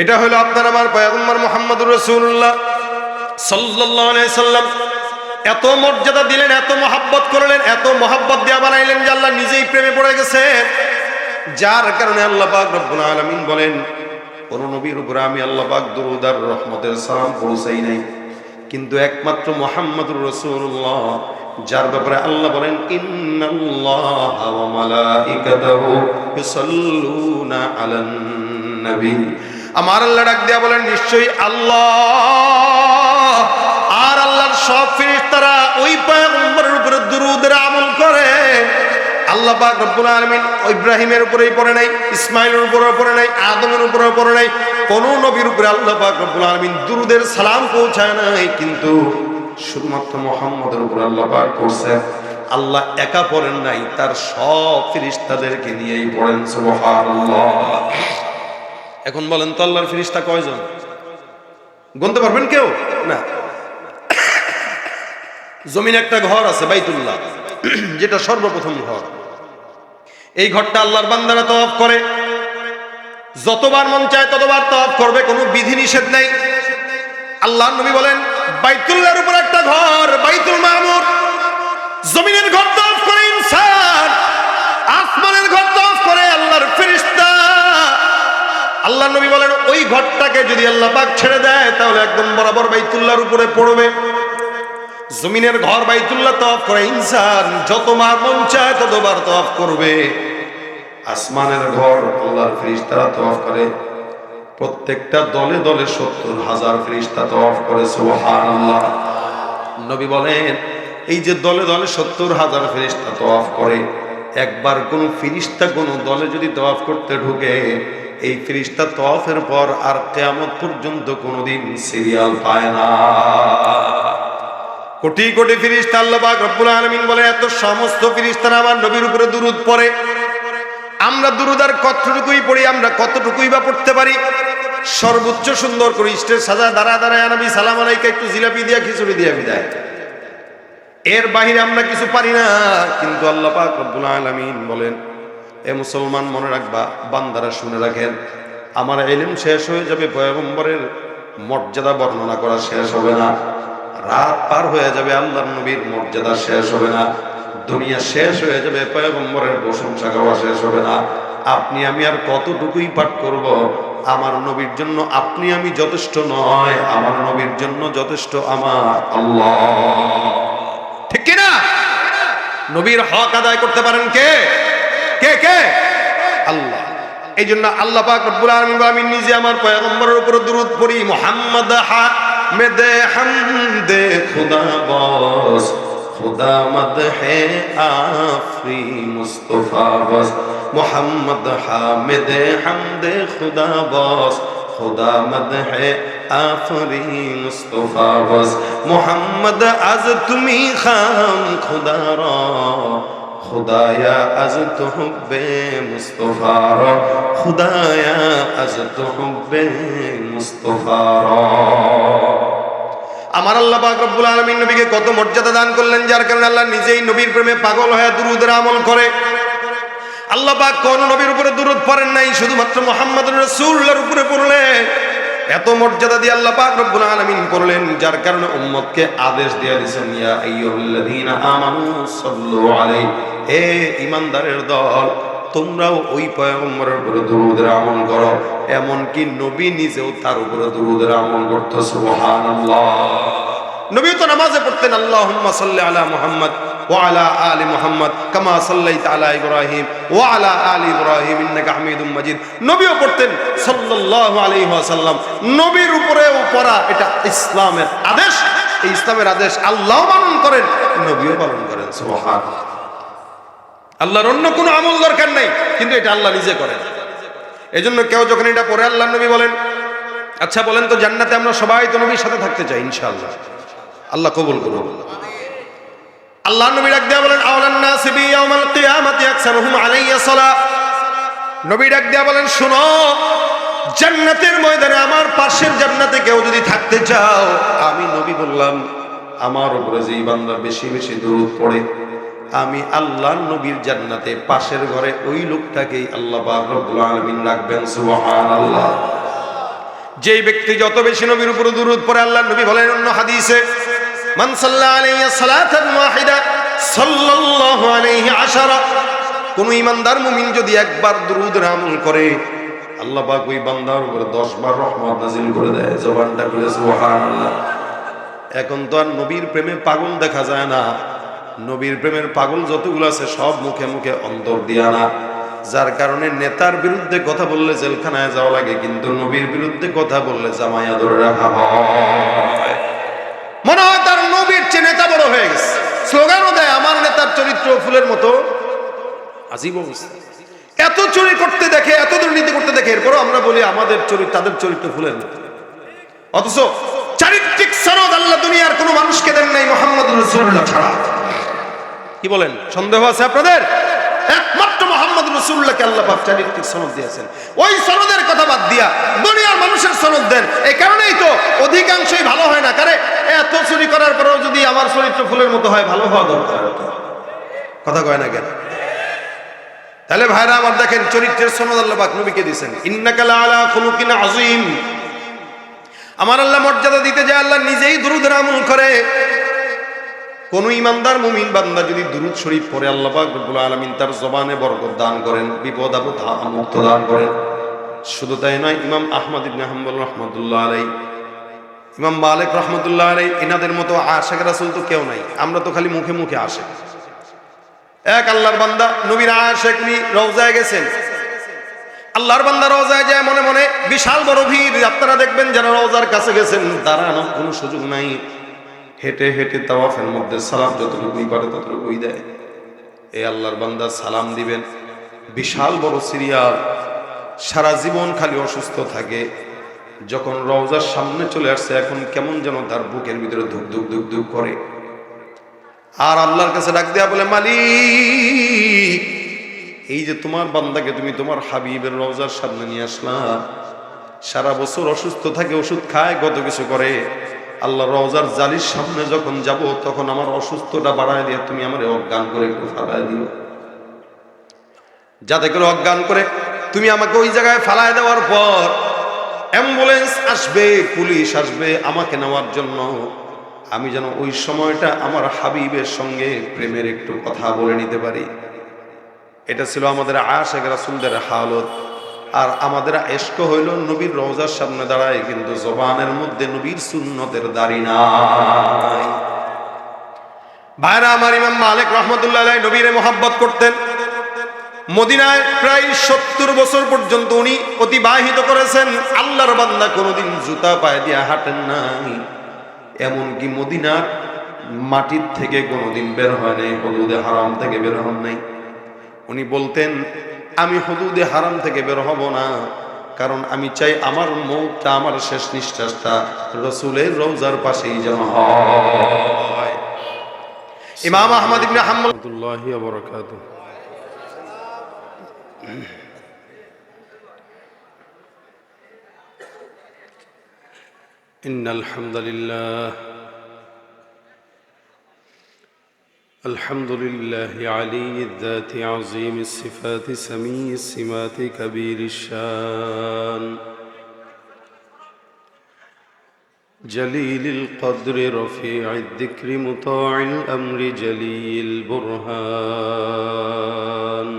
এটা হলো আপনার আমার পয়গম্বর মুহাম্মদুর রাসূলুল্লাহ সাল্লাল্লাহু আলাইহি সাল্লাম এত মর্যাদা দিলেন, এত মহব্বত করলেন, এত মহব্বত দিয়া বানাইলেন যে আল্লাহ নিজেই প্রেমে পড়ে গেছেন। যার কারণে আল্লাহ পাক রব্বুল আলামিন বলেন, কোন নবীর উপরে আমি আল্লাহ পাক দুরূদ আর রহমতের সালাম পৌঁছাই নাই, কিন্তু একমাত্র মুহাম্মদুর রাসূলুল্লাহ, যার ব্যাপারে আল্লাহ বলেন ইন্নাল্লাহা ওয়া মালাইকাতাহু ইউসাল্লুনা আলান নবী। আমার আল্লাহ ডাক দিয়া বলেন, নিশ্চয়ই আল্লাহ আর আল্লাহর সব ফেরেশতারা ওই পয়গম্বরের উপরে দুরূদের আমল করে। আল্লাহ পাক রব্বুল আলামিন ইব্রাহিমের উপরেই পড়ে নাই, ইসমাইলের উপরেও পড়ে নাই, আদমের উপরেও পড়ে নাই, কোন নবীর উপরে আল্লাহ পাক রব্বুল আলামিন দুরূদের সালাম পৌঁছায় নাই, কিন্তু শুধুমাত্র মুহাম্মদের উপর আল্লাহ পাক করছেন। আল্লাহ একা পড়েন নাই, তার সব ফেরেশতাদেরকে নিয়েই পড়েন। সুবহানাল্লাহ। এখন বলেন তো আল্লাহর ফেরেশতা কয়জন? গুনতে পারবেন কেউ? না। জমিনে একটা ঘর আছে বাইতুল্লাহ, যেটা সর্বপ্রথম ঘর। এই ঘরটা আল্লাহর বান্দারা তওয়াফ করে, যতবার মন চায় ততবার তওয়াফ করবে, কোনো বিধি নিষেধ নাই। আল্লাহর নবী বলেন, বাইতুল্লাহর উপর একটা ঘর বাইতুল মামুর, জমিনের ঘর তওয়াফ করে ইনসান, আসমানের ঘর তওয়াফ করে আল্লাহর ফেরেশতা। আল্লাহর নবী বলেন, ওই ঘরটাকে যদি আল্লাহ পাক ছেড়ে দেয় তাহলে একদম বরাবর বাইতুল্লাহর উপরে পড়বে। জমিনের ঘর বাইতুল্লাহ তওয়াফ করে ইনসান, যতবার মন চায় ততবার তওয়াফ করবে। আসমানের ঘর আল্লাহর ফেরেশতারা তওয়াফ করে, প্রত্যেকটা দলে দলে ৭০,০০০ ফেরেশতা তওয়াফ করে। সুবহানাল্লাহ। নবী বলেন, এই যে দলে দলে ৭০,০০০ ফেরেশতা তওয়াফ করে, একবার কোন ফেরেশতা কোন দলে যদি তওয়াফ করতে ঢুকে, এই ফেরেশতা তওয়াফের পর আর কিয়ামত পর্যন্ত কোনোদিন সিরিয়াল পায় না। কোটি কোটি ফেরেশতা আল্লাহ পাক রব্বুল আলামিন বলে, এত সমস্ত ফেরেশতারা আমার নবীর উপরে দুরূদ পড়ে। আমরা দুরূদ আর কতটুকুই পড়ি, আমরা কতটুকুই বা পড়তে পারি? সর্বোচ্চ সুন্দর করে স্টেজ সাজা দাঁড়া দাঁড়ায় নবী সালাম আলাইকা একটু জিলাপি দিয়া খিচুড়ি দিয়া বিদায়, এর বাহিরে আমরা কিছু পারি না। কিন্তু আল্লাহ পাক রব্বুল আলামিন বলেন, এ মুসলমান মনে রাখবা, বান্দারা শুনে রাখেন, আমার ইলম শেষ হয়ে যাবে, পয়গম্বরের মর্যাদা বর্ণনা করা শেষ হবে না, রাত পার হয়ে যাবে, আল্লাহর নবীর মর্যাদা শেষ হবে না, দুনিয়া শেষ হয়ে যাবে, পয়গম্বরের প্রশংসা গাওয়া শেষ হবে না। আপনি আমি আর কতটুকুই পাঠ করব? আমার নবীর জন্য আপনি আমি যথেষ্ট নয়, আমার নবীর জন্য যথেষ্ট আমার আল্লাহ। ঠিক কিনা? নবীর হক আদায় করতে পারেন কে? কে কে? আল্লাহ। এই জন্য আল্লাহ পাক রব্বুল আলামিন আমি নিজে আমার পয়গম্বরের উপর দুরূদ পড়ি। মুহাম্মদ হামিদে হামদে খুদা বস, খুদা মদহে আফরি মুস্তাফা বস। মুহাম্মদ হামিদে হামদে খুদা বস, খুদা মদহে আফরি মুস্তাফা বস। মুহাম্মদ আজ তুমি খাম খুদা রা, খুদায়া আজ তো হুব্বে মুস্তাফা রা, খুদায়া আজ তো হুব্বে মুস্তাফা রা। আমার আল্লাহ পাক রব্বুল আলামিন নবীকে কত মর্যাদা দান করলেন, যার কারণে আল্লাহ নিজেই নবীর প্রেমে পাগল হয়ে দুরূদের আমল করে। আল্লাহ পাক কোন নবীর উপরে দুরূদ পড়েন নাই, শুধুমাত্র মুহাম্মদুর রাসূলুল্লাহর উপরে পড়লেন। এত মর্যাদা দিয়ে আল্লাহ পাক রব্বুল আলামিন করলেন, যার কারণে উম্মতকে আদেশ দিয়ে দিয়েছেন, ইয়া আইয়ুহাল্লাযীনা আমানু সাল্লু আলাইহি, হে ঈমানদারের দল, তোমরাও ওই পয়গম্বরের উপরে দুরূদের আমল করো। এমনকি নবী নিজেও তার উপরে দুরূদের আমল করত। সুবহানাল্লাহ। নবী তো নামাজে পড়তেন, আল্লাহুম্মা সাল্লি আলা মুহাম্মদ ওয়া আলা আলি মুহাম্মদ কামা সাল্লাইতা আলা ইব্রাহিম ওয়া আলা আলি ইব্রাহিম ইন্নাকা হামিদুম মাজিদ। নবীও পড়তেন সাল্লাল্লাহু আলাইহি ওয়াসাল্লাম। নবীর উপরেও পড়া এটা ইসলামের আদেশ। এই ইসলামের আদেশ আল্লাহ পালন করেন, নবীও পালন করেন। সুবহানাল্লাহ। আল্লাহর অন্য কোনো আমল দরকার নাই, কিন্তু এটা আল্লাহ নিজে করেন। এজন্য কেউ যখন এটা পড়ে, আল্লাহ নবী বলেন, আচ্ছা বলেন তো, জান্নাতে আমরা সবাই তো নবীর সাথে থাকতে চাই ইনশাআল্লাহ। আল্লাহ কবুল করুন। আল্লাহ নবী ডাক দেয়া বলেন, আওলান নাসি বি ইয়াউমাল কিয়ামাতি আকসারুহুম আলাইয়া সালাহ। নবী ডাক দেয়া বলেন, শুনো, জান্নাতের ময়দানে আমার পাশের জান্নাতে কেউ যদি থাকতে চাও, আমি নবী বললাম, আমার উপরে যেই বান্দা বেশি বেশি দুরূদ পড়ে, আমি আল্লাহর নবীর জান্নাতে পাশের ঘরে ওই লোকটাকেই আল্লাহ পাক রব্বুল আলামিন রাখবেন। সুবহানাল্লাহ। যেই ব্যক্তি যত বেশি নবীর উপর দুরূদ পড়ে, আল্লাহ নবী বলেন অন্য হাদিসে, মান সাল্লা আলাইহি সালাতান ওয়াহিদা সাল্লাল্লাহু আলাইহি আশারা, কোন ইমানদার মুমিন যদি একবার দুরূদের আমল করে, আল্লাহ পাক ওই বান্দার উপরে 10 বার রহমত নাযিল করে দেয়। জবানটা খুলে সুবহানাল্লাহ। এখন তো আর নবীর প্রেমে পাগল দেখা যায় না। নবীর প্রেমের পাগল যতগুলো আছে সব মুখে মুখে অন্তর দিয়া না, যার কারণে নেতার বিরুদ্ধে কথা বললে জেলখানায় যাওয়া লাগে, কিন্তু নবীর বিরুদ্ধে কথা বললে জামাইয়া ধরে রাখা হয়। মনে হয় তার নবীর চেয়ে নেতা বড় হয়ে গেছে, স্লোগানও দেয় আমার নেতার চরিত্র ফুলের মতো। আজীব অবস্থা। এত চুরি করতে দেখে, এত দুর্নীতি করতে দেখে, এরপরও আমরা বলি আমাদের চরিত্র, তাদের চরিত্র ফুলের মতো। অথচ চারিত্রিক সনদ আল্লাহ দুনিয়ার কোন মানুষকে দেন নাই মুহাম্মদুর রাসূলুল্লাহ ছাড়া। কি বলেন, সন্দেহ আছে আপনাদের? একমাত্র মুহাম্মদুর রাসূলুল্লাহকে আল্লাহ পাক চারিত্রিক সনদ দিয়েছেন। ওই সনদের কথা বাদ দিয়া দুনিয়ার মানুষের সনদ দেন। এই কারণেই তো অধিকাংশই ভালো হয় না। কারণ এত চুরি করার পরেও যদি আমার চরিত্র ফুলের মতো হয়, ভালো হওয়া দরকার। কথা কয় না কেন? তাহলে ভাইরা আমার দেখেন, চরিত্রের সনদ আল্লাহ পাক নবীকে দিয়েছেন। ইন্নাকা লাআলা খুলুকিন আযীম। আমার আল্লাহ মর্যাদা দিতে যায়, আল্লাহ নিজেই দুরূদের আমল করে। কোন ইমানদার মুমিন বান্দা যদি দুরূদ শরীফ পড়ে, আল্লাহ পাক রব্বুল আলামিন তার জবানে বরকত দান করেন, বিপদ আপদ মুক্ত দান করেন। শুধু তাই নয়, ইমাম আহমদ ইবনে হাম্বল রাহমাতুল্লাহ আলাইহি, ইমাম মালিক রাহমাতুল্লাহ আলাইহি, এনাদের মতো আশিক রাসূল তো কেউ নাই। আমরা তো খালি মুখে মুখে আশিক। এক আল্লাহর বান্দা নবীর আশিক, উনি রওজায় গেছেন। আল্লাহর বান্দা রওজায় যায়, মনে মনে বিশাল বড় ভিড়। আপনারা দেখবেন যারা রওজার কাছে গেছেন, দাঁড়ানোর কোনো সুযোগ নাই, হেঁটে হেঁটে তাওয়াফের মধ্যে সালাম যতটুকুই পারে ততটুকুই দেয়। এই আল্লাহর বান্দা সালাম দিবেন, বিশাল বড় সিরিয়াল, সারা জীবন খালি অসুস্থ থাকে। যখন রওজার সামনে চলে আসছে, এখন কেমন যেন তার বুকের ভিতরে ধুক ধুক ধুক ধুক করে। আর আল্লাহর কাছে ডাক দেয়া বলে, মালিক, এই যে তোমার বান্দাকে তুমি তোমার হাবিবের রওজার সামনে নিয়ে আসলা, সারা বছর অসুস্থ থাকে, ওষুধ খায়, কত কিছু করে। আল্লাহ রওজার জালির সামনে যখন যাব, তখন আমার অসুস্থতা বাড়ায় দিয়ে তুমি আমারে অজ্ঞান করে একটু ফালায় দিও, যাতে করে অজ্ঞান করে তুমি আমাকে ওই জায়গায় ফালায় দেওয়ার পর অ্যাম্বুলেন্স আসবে, পুলিশ আসবে আমাকে নেওয়ার জন্য, আমি যেন ওই সময়টা আমার হাবিবের সঙ্গে প্রেমের একটু কথা বলে নিতে পারি। এটা ছিল আমাদের আশিক রাসূলদের হালত। আর আমাদের ইশক হইল নবীর রওজার সামনে দাঁড়ায়, কিন্তু জবানের মধ্যে নবীর সুন্নতের দাড়ি নাই। ভাইরা আমার, ইমাম মালিক রাহমাতুল্লাহ আলাইহি নবীরে মুহাব্বত করতেন। মদিনায় প্রায় 70 বছর পর্যন্ত উনি অতিবাহিত করেছেন। আল্লাহর বান্দা কোনোদিন জুতা পায়ে দিয়ে হাঁটেন নাই, এমনকি মদিনার মাটির থেকে কোনোদিন বের হয় নাই, হুদুদে হারাম থেকে বের হন নাই। উনি বলতেন, আমি হুদুদে হারাম থেকে বের হব না, কারণ আমি চাই আমার মৌতটা, আমার শেষ নিঃশ্বাসটা রাসূলের রওজার পাশেই যেন হয়। ইমাম আহমদ ইবনে হাম্বল রাহমাতুল্লাহি ওয়া বারাকাতুহু। ইন্নাল হামদুলিল্লাহ الحمد لله علي الذات عظيم الصفات سميع السمات كبير الشان جليل القدر رفيع الذكر مطاع الأمر جلي البرهان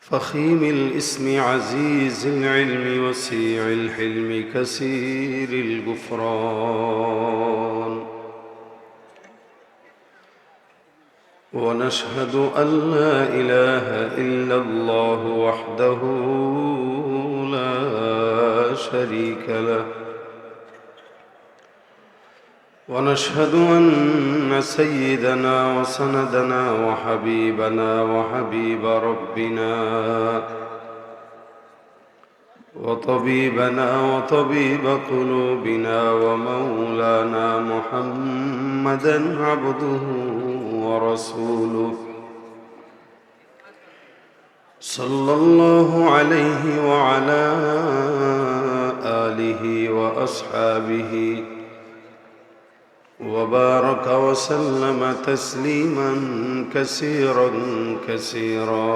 فخيم الاسم عزيز العلم وسيع الحلم كثير الغفران ونشهد أن لا إله إلا الله وحده لا شريك له ونشهد أن سيدنا وسندنا وحبيبنا وحبيب ربنا وطبيبنا وطبيب قلوبنا ومولانا محمدا عبده ورسوله صلى الله عليه وعلى آله وأصحابه وبارك وسلم تسليما كثيرا كثيرا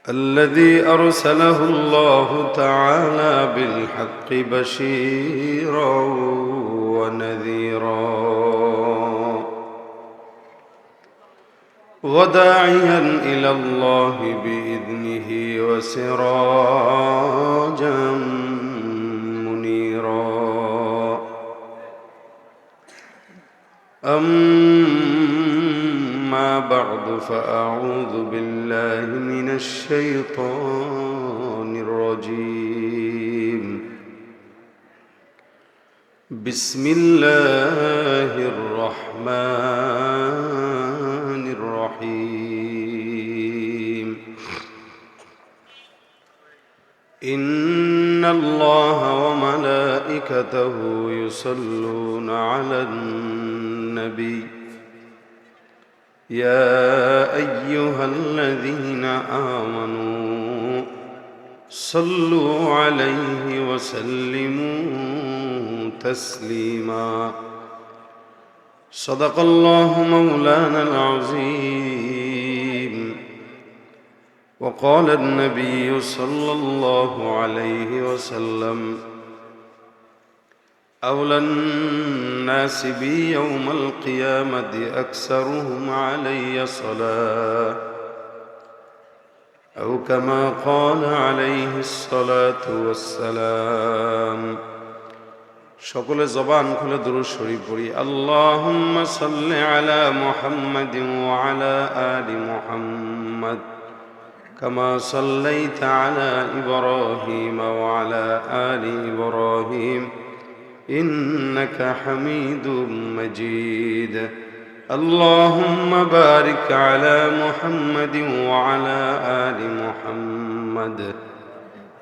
الذي أرسله الله تعالى بالحق بشيرا ونذيرا وداعيا إلى الله بإذنه وسراجا منيرا أما بعد فأعوذ بالله من الشيطان الرجيم بسم الله الرحمن الرحيم إن الله وملائكته يصلون على النبي يا أيها الذين آمنوا صلوا عليه وسلموا تسليما صدق الله مولانا العظيم وقال النبي صلى الله عليه وسلم أولى الناس بي يوم القيامة أكثرهم علي صلاة أو كما قال عليه الصلاة والسلام সকলে জবান খুলে দুরূদ শরীফ পড়ি আল্লাহুম্মা সাল্লি আলা মুহাম্মাদিন ওয়া আলা আলি মুহাম্মাদ কামা সাল্লাইতা আলা ইব্রাহিম ওয়া আলা আলি ইব্রাহিম ইন্নাকা হামিদুম মাজিদ আল্লাহুম্মা বারিক আলা মুহাম্মাদিন ওয়া আলা আলি মুহাম্মাদ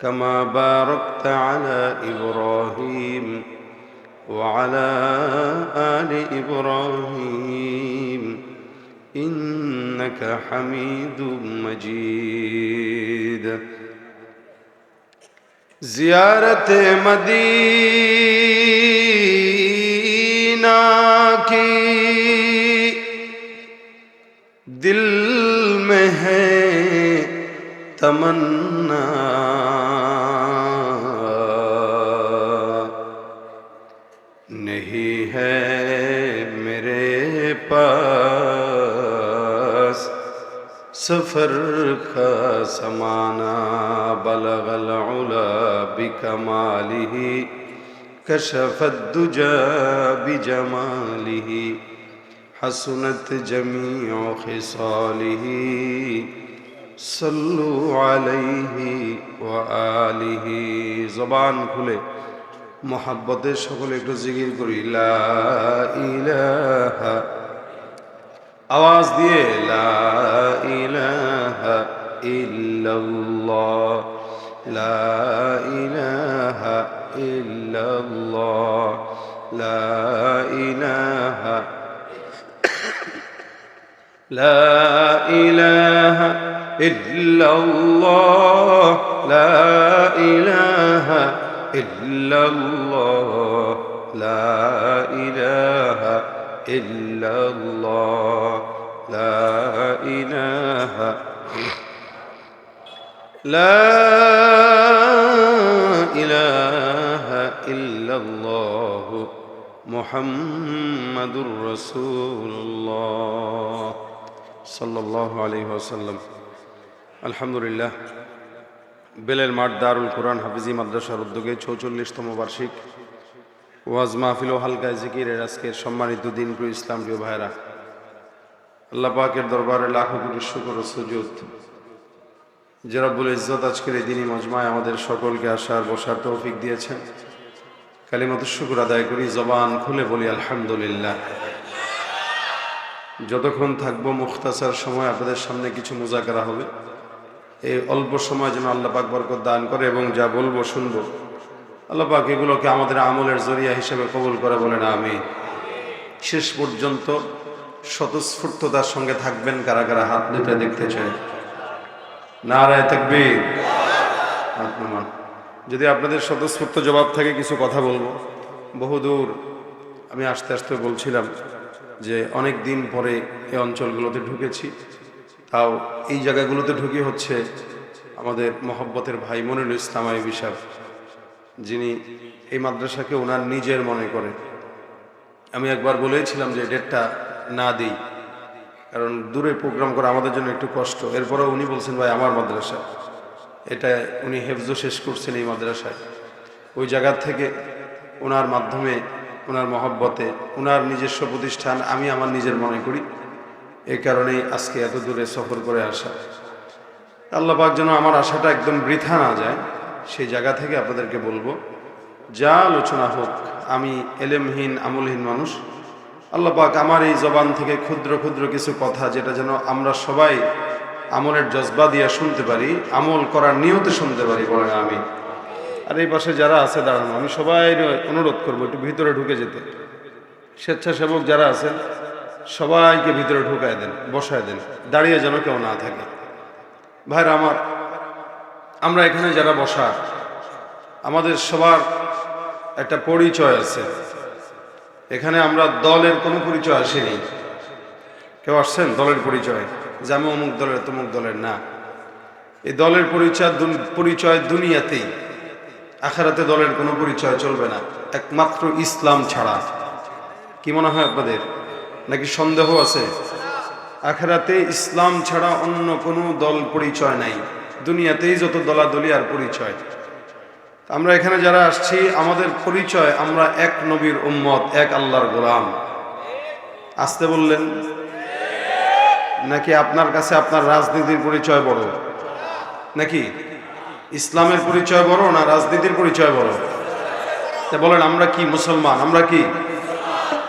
কামা বারাকতা আলা ইব্রাহিম وعلى آل إبراهيم إنك حميد مجيد زيارت مدینہ کی دل میں ہے تمنا نہیں ہے میرے پاس سفر کا سمانا بلغ العلا بکمالہ کشف الدجى بجمالہ حسنت جمیع خصالہ صلو علیہ وآلہ زبان کھلے মোহাব্বতের সকলে একটু জিকির করি লা ইলাহা আওয়াজ দিয়ে লা ইলাহা ইল্লাল্লাহ লা ইলাহা ইল্লাল্লাহ লা ইলাহা লা ইলাহা ইল্লাল্লাহ লা ইলাহা إلا الله لا إله إلا الله لا إله لا إله إلا الله محمد رسول الله صلى الله عليه وسلم الحمد لله বেলের মাঠ দারুল কোরআন হাফিজি মাদ্রাসার উদ্যোগে ৪৪তম বার্ষিক ওয়াজ মাহফিল ও হালকা জিকিরের আজকের সম্মানিত দিন প্রিয় ইসলাম প্রিয় ভাইরা, আল্লাহ পাকের দরবারে লাখো কোটি শুকর ও সুজুদ যে রব্বুল ইজ্জত আজকের এই দিনই মজমায় আমাদের সকলকে আসার বসার তৌফিক দিয়েছেন। কালিমাতুশ শুকর আদায় করি, জবান খুলে বলি আলহামদুলিল্লাহ। যতক্ষণ থাকবো মুখতাসার সময় আপনাদের সামনে কিছু মুজাকারা হবে। এই অল্প সময় যেন আল্লাহ পাক বরকত দান করে এবং যা বলবো শুনবো আল্লাহ পাক এগুলোকে আমাদের আমলের জরিয়া হিসেবে কবুল করে বলেন আমিন। শেষ পর্যন্ত স্বতঃস্ফূর্ততার সঙ্গে থাকবেন কারা কারা হাত দুটো দেখতে চাই। নারায়ে তাকবীর। হাত নামান। যদি আপনাদের স্বতঃস্ফূর্ত জবাব থাকে কিছু কথা বলবো। বহুদূর আমি আস্তে আস্তে বলছিলাম যে অনেক দিন পরে এই অঞ্চলগুলোতে ঢুকেছি, তাও এই জায়গাগুলোতে ঢুকে হচ্ছে আমাদের মহব্বতের ভাই মনিরুল ইসলাম আইবি সাহেব, যিনি এই মাদ্রাসাকে ওনার নিজের মনে করে। আমি একবার বলেছিলাম যে ডেটটা না দিই, কারণ দূরে প্রোগ্রাম করা আমাদের জন্য একটু কষ্ট। এরপরে উনি বলছেন ভাই আমার মাদ্রাসা, এটা উনি হেফজো শেষ করছেন এই মাদ্রাসায়। ওই জায়গা থেকে ওনার মাধ্যমে, ওনার মহব্বতে, ওনার নিজস্ব প্রতিষ্ঠান আমি আমার নিজের মনে করি। এই কারণেই আজকে এত দূরে সফর করে আসা। আল্লাহ পাক যেন আমার আশাটা একদম বৃথা না যায়, সেই জায়গা থেকে আপনাদেরকে বলবো, যা আলোচনা হোক, আমি এলেমহীন আমলহীন মানুষ। আল্লাহ পাক আমার এই জবান থেকে ক্ষুদ্র ক্ষুদ্র কিছু কথা, যেটা যেন আমরা সবাই আমলের জজবা দিয়ে শুনতে পারি, আমল করার নিয়তে শুনতে পারি, বলেন আমি। আর এই পাশে যারা আছে দাঁড়ানো, আমি সবাই অনুরোধ করবো একটু ভিতরে ঢুকে যেতে। স্বেচ্ছাসেবক যারা আছেন সবাইকে ভিতরে ঢুকায় দেন, বসায় দেন, দাঁড়িয়ে যেন কেউ না থাকে। ভাইরা আমার, আমরা এখানে যারা বসা, আমাদের সবার একটা পরিচয় আছে। এখানে আমরা দলের কোনো পরিচয় আসেনি। কেউ আসছেন দলের পরিচয় যে আমি অমুক দলের তমুক দলের? না, এই দলের পরিচয় দুনিয়াতেই, আখিরাতে দলের কোনো পরিচয় চলবে না, একমাত্র ইসলাম ছাড়া। কি মনে হয় আপনাদের, নাকি সন্দেহ আছে? আখিরাতে ইসলাম ছাড়া অন্য কোনো দল পরিচয় নাই, দুনিয়াতেই যত দলাদলি আর পরিচয়। আমরা এখানে যারা আসছি, আমাদের পরিচয় আমরা এক নবীর উম্মত, এক আল্লাহর গোলাম। আসতে বললেন নাকি আপনার কাছে আপনার রাজনীতির পরিচয় বড়? নাকি ইসলামের পরিচয় বড় না রাজনীতির পরিচয় বড়? তা বলেন আমরা কি মুসলমান? আমরা কি?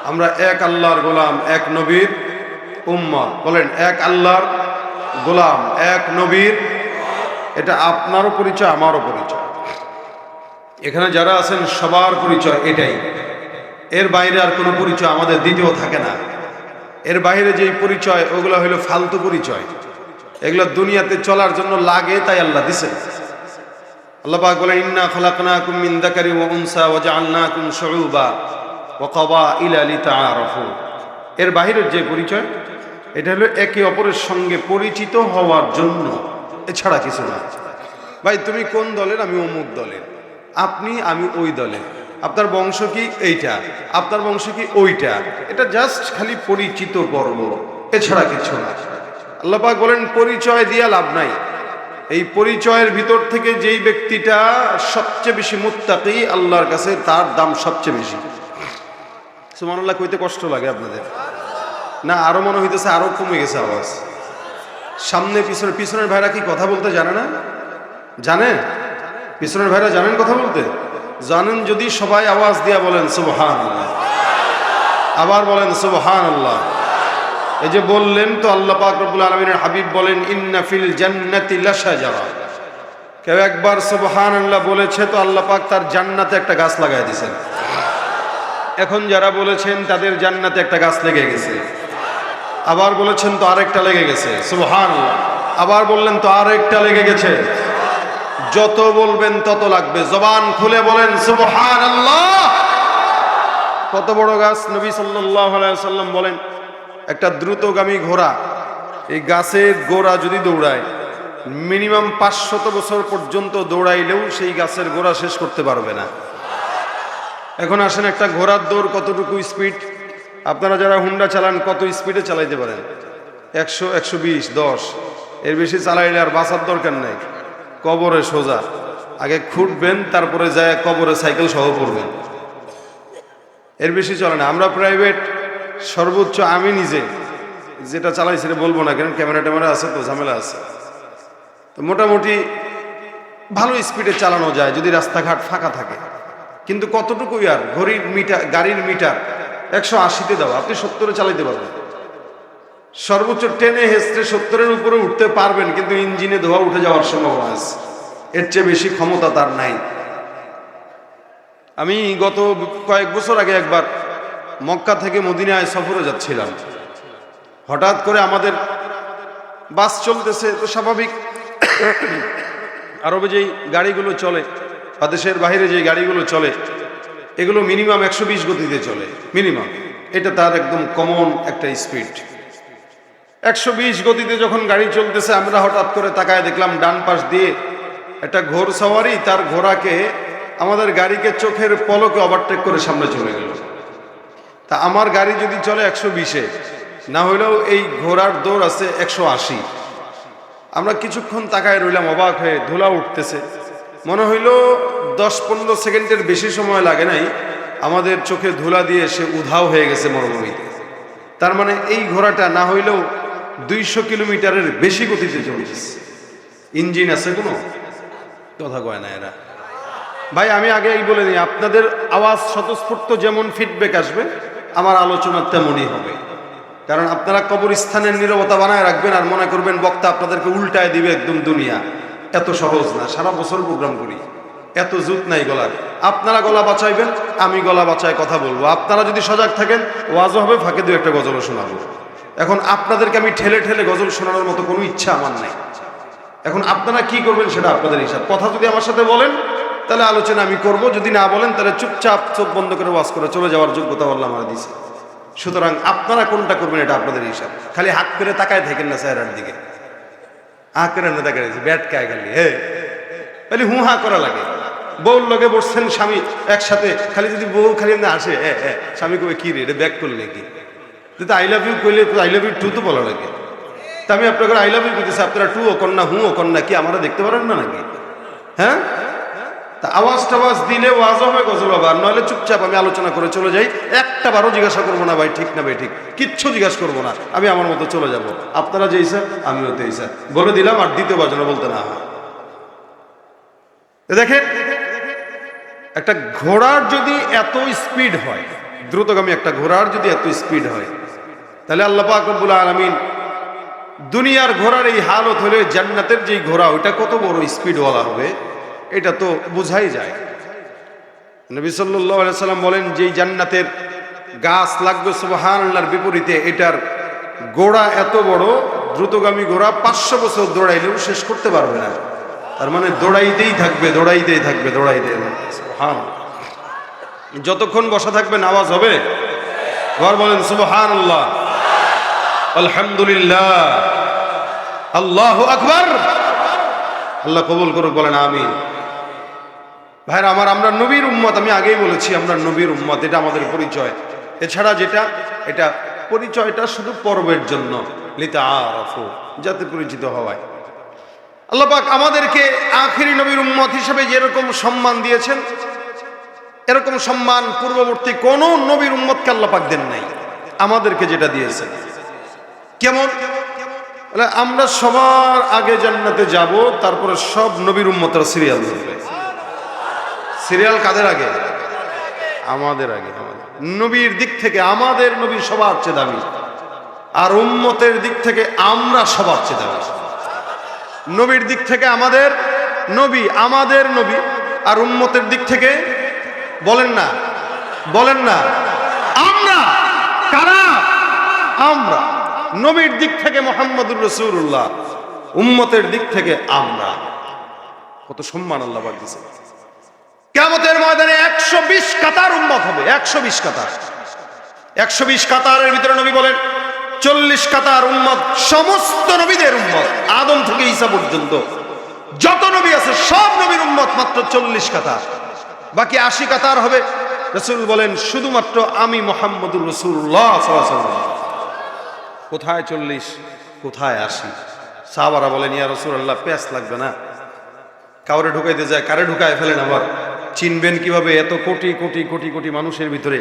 আমরা এক আল্লাহর গোলাম, এক নবীর উম্মত। বলেন এক আল্লাহর গোলাম, এক নবীর। এটা আপনারও পরিচয়, আমারও পরিচয়। এখানে যারা আছেন সবার পরিচয় এটাই। এর বাইরে আর কোনো পরিচয় আমাদের দ্বিতীয় থাকে না। এর বাইরে যেই পরিচয়, ওগুলো হলো ফালতু পরিচয়। এগুলো দুনিয়াতে চলার জন্য লাগে, তাই আল্লাহ দিছেন। আল্লাহ পাক বলেন, ইন্না খালাকনাকুম মিন যাকারিন ওয়া উনসা ওয়া জাআলনাকুম শুউবা ওয়া ক্বাবাইলা লিতাআরাফু। এর বাইরের যে পরিচয়, এটা হলো একে অপরের সঙ্গে পরিচিত হওয়ার জন্য, এছাড়া কিছু না। ভাই তুমি কোন দলের? আমি অমুক দলের। আপনি, আমি ওই দলের। আপনার বংশ কি? এইটা। আপনার বংশ কি? ওইটা। এটা জাস্ট খালি পরিচিত পর্ব, এছাড়া কিছু না। আল্লাহ পাক বলেন পরিচয় দিয়া লাভ নাই। এই পরিচয়ের ভিতর থেকে যেই ব্যক্তিটা সবচেয়ে বেশি মুত্তাকি আল্লাহর কাছে, তার দাম সবচেয়ে বেশি। সুবহানাল্লাহ কইতে কষ্ট লাগে আপনাদের না? আরো মনে হইতেছে আরো কমে গেছে আওয়াজ। সামনে পিছনে, পিছনের ভাইরা কি কথা বলতে জানে না? জানে? পিছনের ভাইরা জানেন কথা বলতে? জানেন যদি সবাই আওয়াজ দিয়া বলেন সুবহানাল্লাহ। আবার বলেন সুবহানাল্লাহ। এই যে বললেন তো, আল্লাহ পাক রব্বুল আলামিনের হাবিব বলেন, ইন্না ফিল জান্নাতি লাশাজারা। কেউ একবার সুবহানাল্লাহ বলেছে তো আল্লাহ পাক তার জান্নাতে একটা গাছ লাগাই দিয়েছেন। এখন যারা বলেছেন তাদের জান্নাতে একটা গাছ লেগে গেছে। আবার বলেছেন তো আরেকটা লেগে গেছে, সুবহানাল্লাহ। আবার বললেন তো আরেকটা লেগে গেছে। যত বলবেন তত লাগবে। জবান খুলে বলেন সুবহানাল্লাহ। কত বড় গাছ! নবী সাল্লাল্লাহু আলাইহি ওয়াসাল্লাম বলেন, একটা দ্রুতগামী ঘোড়া এই গাছের গোড়া যদি দৌড়ায়, মিনিমাম 500 বছর পর্যন্ত দৌড়াইলেও সেই গাছের গোড়া শেষ করতে পারবে না। এখন আসেন, একটা ঘোড়ার দৌড় কতটুকু স্পিড? আপনারা যারা হুন্ডা চালান কত স্পিডে চালাইতে পারেন? 100, 120, 10। এর বেশি চালাইলে আর বাঁচার দরকার নাই। কবরে সোজা, আগে খুঁটবেন, তারপরে যায় কবরে সাইকেল সহ পড়বেন। এর বেশি চলে না। আমরা প্রাইভেট সর্বোচ্চ, আমি নিজে যেটা চালাইছি সেটা বলবো না, কারণ ক্যামেরা ট্যামেরা আছে তো, ঝামেলা আছে। তো মোটামুটি ভালো স্পিডে চালানো যায় যদি রাস্তাঘাট ফাঁকা থাকে। কিন্তু কতটুকু আর ঘড়ির মিটার, গাড়ির মিটার 180-তে দাও, আপনি 70-এ চালাইতে পারবেন। সর্বোচ্চ টেনে হেসতে 70-এর উপরে উঠতে পারবেন, কিন্তু ইঞ্জিনে ধোয়া উঠে যাওয়ার সম্ভাবনা আছে। এর চেয়ে বেশি ক্ষমতা তার নাই। আমি গত কয়েক বছর আগে একবার মক্কা থেকে মদিনায় সফরে যাচ্ছিলাম। হঠাৎ করে আমাদের বাস চলতেছে, তো স্বাভাবিক আরবে যেই গাড়িগুলো চলে বা দেশের বাইরে যে গাড়িগুলো চলে, এগুলো মিনিমাম 120 গতিতে চলে, মিনিমাম। এটা তার একদম কমন একটা স্পিড। 120 গতিতে যখন গাড়ি চলতেছে, আমরা হঠাৎ করে তাকায় দেখলাম ডান পাশ দিয়ে একটা ঘোড়সওয়ারি তার ঘোড়াকে আমাদের গাড়িকে চোখের পলকে ওভারটেক করে সামনে চলে গেল। তা আমার গাড়ি যদি চলে 120-এ, না হইলেও এই ঘোড়ার দৌড় আছে 180। আমরা কিছুক্ষণ তাকায় রইলাম অবাক হয়ে। ধুলা উঠতেছে, মনে হইল 10-15 সেকেন্ডের বেশি সময় লাগে নাই, আমাদের চোখে ধুলা দিয়ে সে উধাও হয়ে গেছে মরুভূমিতে। তার মানে এই ঘোড়াটা না হইলেও 200 কিলোমিটারের বেশি গতিতে চলছে। ইঞ্জিন আছে কোনো? কথা কয় না এরা। ভাই আমি আগেই বলে দিই, আপনাদের আওয়াজ স্বতঃস্ফূর্ত যেমন ফিডব্যাক আসবে, আমার আলোচনা তেমনই হবে। কারণ আপনারা কবরস্থানের নীরবতা বানায় রাখবেন আর মনে করবেন বক্তা আপনাদেরকে উল্টায় দিবে একদম দুনিয়া। এত সহজ না। সারা বছর প্রোগ্রাম করি, এত জুত নাই গলার। আপনারা গলা বাঁচাইবেন, আমি গলা বাঁচায় কথা বলবো। আপনারা যদি সজাগ থাকেন, ওয়াজও হবে, ফাঁকে দু একটা গজলও শোনাবো। এখন আপনাদেরকে আমি ঠেলে ঠেলে গজল শোনানোর মতো কোনো ইচ্ছা আমার নাই। এখন আপনারা কি করবেন সেটা আপনাদের হিসাব। কথা যদি আমার সাথে বলেন তাহলে আলোচনা আমি করব, যদি না বলেন তাহলে চুপচাপ চোখ বন্ধ করে ওয়াজ করে চলে যাওয়ার যোগ্যতা আল্লাহ আমার দিয়েছে। সুতরাং আপনারা কোনটা করবেন এটা আপনাদের হিসাব। খালি হাত করে তাকায় থাকেন না চেহারার দিকে, হা করে না তাকায় ব্যাট কায় খালি খালি হু হা করা লাগে। বউর লগে বসছেন স্বামী একসাথে, খালি যদি বউ খালি এমনি আসে স্বামী কবে কি রে এটা ব্যাক করলে কি, যদি আই লাভ ইউ কইলে আই লাভ ইউ টু তো বলা লাগে। তা আমি আপনাকে আই লাভ ইউ করতেছি, আপনারা টু ও কন্যা হু ও কন্যা কি আমরা দেখতে পারেন না নাকি? হ্যাঁ, তা আওয়াজ টাওয়াজ দিলে ওয়াজ হবে, গজল হবে। আর নইলে চুপচাপ আমি আলোচনা করে চলে যাই। একটা বারও জিজ্ঞাসা করবো না ভাই ঠিক না ভাই ঠিক, কিচ্ছু জিজ্ঞাসা করবো না, আমি আমার মতো চলে যাব। আপনারা যেই স্যার আমিও তেই স্যার বলে দিলাম, আর দ্বিতীয়বার যেন বলতে না হয়। দেখেন, একটা ঘোড়ার যদি এত স্পিড হয়, দ্রুতগামী একটা ঘোড়ার যদি এত স্পিড হয়, তাহলে আল্লাহ পাক রব্বুল আলামিন দুনিয়ার ঘোড়ার এই হালত হলে জান্নাতের যেই ঘোড়া ওইটা কত বড় স্পিডওয়ালা হবে এটা তো বোঝাই যায়। নবী সাল্লাল্লাহু আলাইহি সাল্লাম বলেন, যেই জান্নাতের গাছ লাগবে সুবহানাল্লাহর বিপরীতে এটার ঘোড়া এত বড়, দ্রুতগামী ঘোড়া 500 বছর দৌড়াইলেও শেষ করতে পারবে না। তার মানে দৌড়াইতেই থাকবে, দৌড়াইতেই থাকবে, দৌড়াইতেই থাকবে। সুবহানাল্লাহ। যতক্ষণ বসা থাকবেন আওয়াজ হবে। আবার বলেন সুবহানাল্লাহ, আলহামদুলিল্লাহ, আল্লাহু আকবার। আল্লাহ কবুল করুক, বলেন আমিন। ভাইরা আমার, আমরা নবীর উম্মত, আমি আগেই বলেছি আমরা নবীর উম্মত, এটা আমাদের পরিচয়। এছাড়া যেটা এটা পরিচয়টা শুধু পর্বের জন্য, লিতাআরাফু, যাতে পরিচিত হওয়ায়। আল্লাহ পাক আমাদেরকে আখিরি নবীর উম্মত হিসেবে যেরকম সম্মান দিয়েছেন, এরকম সম্মান পূর্ববর্তী কোন নবীর উম্মতকে আল্লাহ পাক দেন নাই। আমাদেরকে যেটা দিয়েছেন কেমন, আমরা সবার আগে জান্নাতে যাব, তারপরে সব নবীর উম্মতরা সিরিয়াল ধরবে। সিরিয়াল কাদের আগে? আমাদের আগে। আমাদের নবীর দিক থেকে আমাদের নবী সবার চেয়ে দামি, আর উম্মতের দিক থেকে আমরা সবার চেয়ে দামি। নবীর দিক থেকে আমাদের নবী, আর উম্মতের দিক থেকে বলেন না, আমরা কারা? আমরা। নবীর দিক থেকে মুহাম্মদুর রাসূলুল্লাহ, উম্মতের দিক থেকে আমরা। কত সম্মান আল্লাহ পাক দিয়েছেন। কিয়ামতের ময়দানে 120 কাতার উম্মত হবে, 120 কাতার। 120 কাতারের ভিতরে নবী বলেন 40 কাতার উম্মত সমস্ত নবীদের উম্মত, আদম থেকে ঈসা পর্যন্ত যত নবী আছে সব নবীর উম্মত, মাত্র 40 কাতার। বাকি 80 কাতার হবে। রাসূল বলেন শুধুমাত্র আমি মুহাম্মদুর রাসূলুল্লাহ সাল্লাল্লাহু আলাইহি ওয়াসাল্লাম। কোথায় 40, কোথায় 80? সাহাবারা বলেন, ইয়া রাসূলুল্লাহ, পেঁচ লাগবে না? কাউরে ঢুকাইতে যায়, কারে ঢুকায় ফেলেন আবার। চিনবেন কিভাবে এত কোটি কোটি কোটি কোটি মানুষের ভিতরে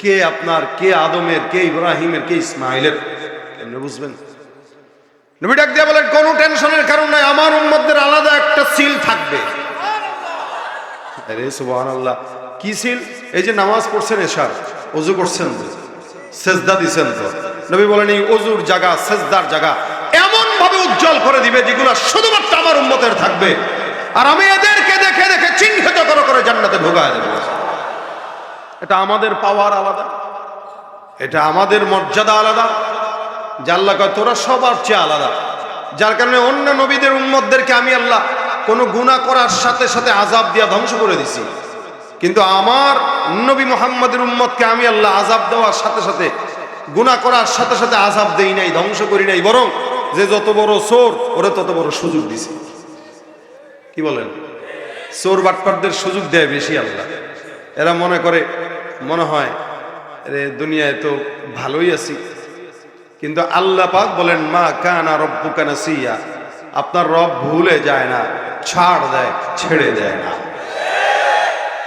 কে আপনার, কে আদমের, কে ইব্রাহিমের, কে ইসমাইলের? কেমনে বুঝবেন? নবী ডাক দিয়ে বলেন, কোনো টেনশনের কারণ নাই, আমার উম্মতদের আলাদা একটা সিল থাকবে। আরে সুবহানাল্লাহ, কি সিল? এই যে নামাজ পড়ছেন, এশার ওযু করছেন, সেজদা দিছেন, তো নবী বলেন এই ওযুর জায়গা, সেজদার জায়গা এমন ভাবে উজ্জ্বল করে দিবে যেগুলো শুধুমাত্র আমার উম্মতের থাকবে, আর আমি এদেরকে দেখে দেখে চিহ্নিত করে জান্নাতে ঢোকায় দেব। এটা আমাদের পাওয়ার আলাদা, এটা আমাদের মর্যাদা আলাদা। যে আল্লাহ কয় তোরা সবার চেয়ে আলাদা, যার কারণে অন্য নবীদের উম্মতদেরকে আমি আল্লাহ কোনো গুনাহ করার সাথে সাথে আযাব দিয়া ধ্বংস করে দিছি, কিন্তু আমার নবী মুহাম্মদের উম্মতকে আমি আল্লাহ আযাব দেওয়ার সাথে সাথে গুনাহ করার সাথে সাথে আযাব দেই নাই, ধ্বংস করি নাই, বরং যে যত বড় চোর ওরে তত বড় সুযোগ দিছি। কি বলেন? চোর বাটপারদের সুযোগ দেয় বেশি আল্লাহ। এরা মনে করে, মনে হয় আরে দুনিয়ায় তো ভালোই আছি, কিন্তু আল্লাহ পাক বলেন মা কানা রব্বুকা নাসিয়া, আপনার রব ভুলে যায় না, ছাড় দেয়, ছেড়ে দেয় না।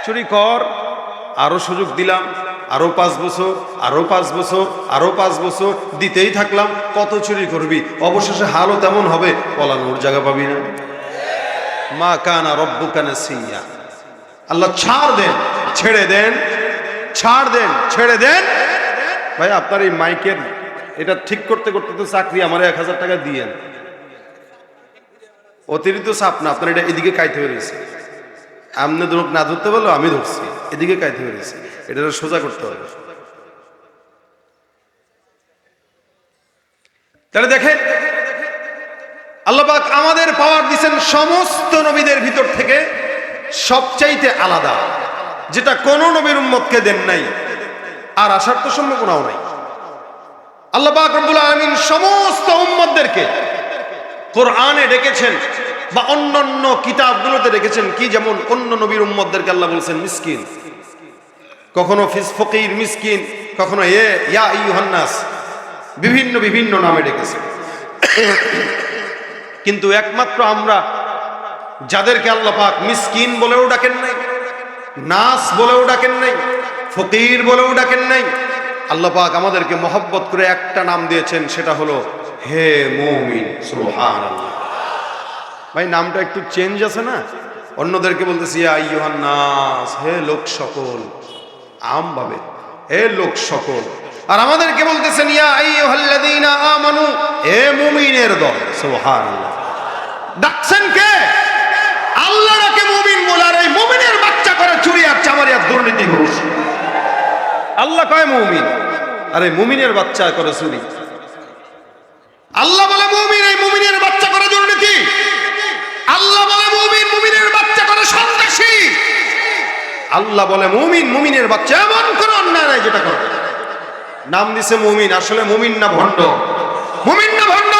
চুরি কর, আরো সুযোগ দিলাম, আরো 5 বছর, আরো 5 বছর, আরো 5 বছর দিতেই থাকলাম। কত চুরি করবি? অবশেষে হালও তেমন হবে, পলানোর জায়গা পাবি না। মা কানা রব্বুকা নাসিয়া, আল্লাহ ছাড় দেন, ছেড়ে দেন, ছাড় দেন, ছেড়ে দেন। ভাই আপনার এই মাইকের এটা ঠিক করতে করতে তো চাকরি আমার 1000 টাকা দিয়েন, অতিরিক্ত চাপ না। আপনার এটা এদিকে কাইতে হয়েছে, আপনি না ধরতে পারলো আমি ধরছি, এদিকে কাইতে হয়েছে, এটা সোজা করতে হবে। তাহলে দেখেন আল্লাহ পাক আমাদের পাওয়ার দিচ্ছেন সমস্ত নবীদের ভিতর থেকে সবচাইতে আলাদা, যেটা কোন নবীর উম্মতকে দেন নাই, আর আসার তো সম্ভাবনাও নাই। আল্লাহ পাক রব্বুল আলামিন সমস্ত উম্মতদেরকে কোরআনে ডেকেছেন বা অন্যান্য কিতাবগুলোতে ডেকেছেন কি, যেমন অন্য নবীর উম্মতদেরকে আল্লাহ বলছেন মিসকিন, কখনো ফকির মিসকিন, কখনো ইয়া আইয়ুহান নাস, বিভিন্ন বিভিন্ন নামে ডেকেছেন। কিন্তু একমাত্র আমরা যাদেরকে আল্লাহ পাক মিসকিন বলেও ডাকেন নাই, নাস বলেও ডাকেন নাই, ফকির বলেও ডাকেন নাই, আল্লাহ পাক আমাদেরকে মহব্বত করে একটা নাম দিয়েছেন, সেটা হলো হে মুমিন। সুবহানাল্লাহ। ভাই নামটা একটু চেঞ্জ আছে না? অন্যদেরকে বলতেছি ইয়া আইয়ুহান নাস, হে লোক সকল, আম ভাবে হে লোক সকল, আর আমাদেরকে বলতেছেন ইয়া আইয়ুহাল্লাযীনা আমানু, হে মুমিনের দল। সুবহানাল্লাহ। ডাকছেন কে? আল্লাহ রাকে মুমিন বলে, আর এই মুমিনের বাচ্চা করে চুরি আর চামারি আর দুর্নীতি ঘুষ। আল্লাহ কয় মুমিন, আরে মুমিনের বাচ্চা করে চুরি। আল্লাহ বলে মুমিন, এই মুমিনের বাচ্চা করে দুর্নীতি। আল্লাহ বলে মুমিন, মুমিনের বাচ্চা করে সন্ত্রাসী। আল্লাহ বলে মুমিন, মুমিনের বাচ্চা এমন কোন অন্যায় নাই যেটা করে। নাম দিছে মুমিন, আসলে মুমিন না ভণ্ড, মুমিন না ভণ্ড।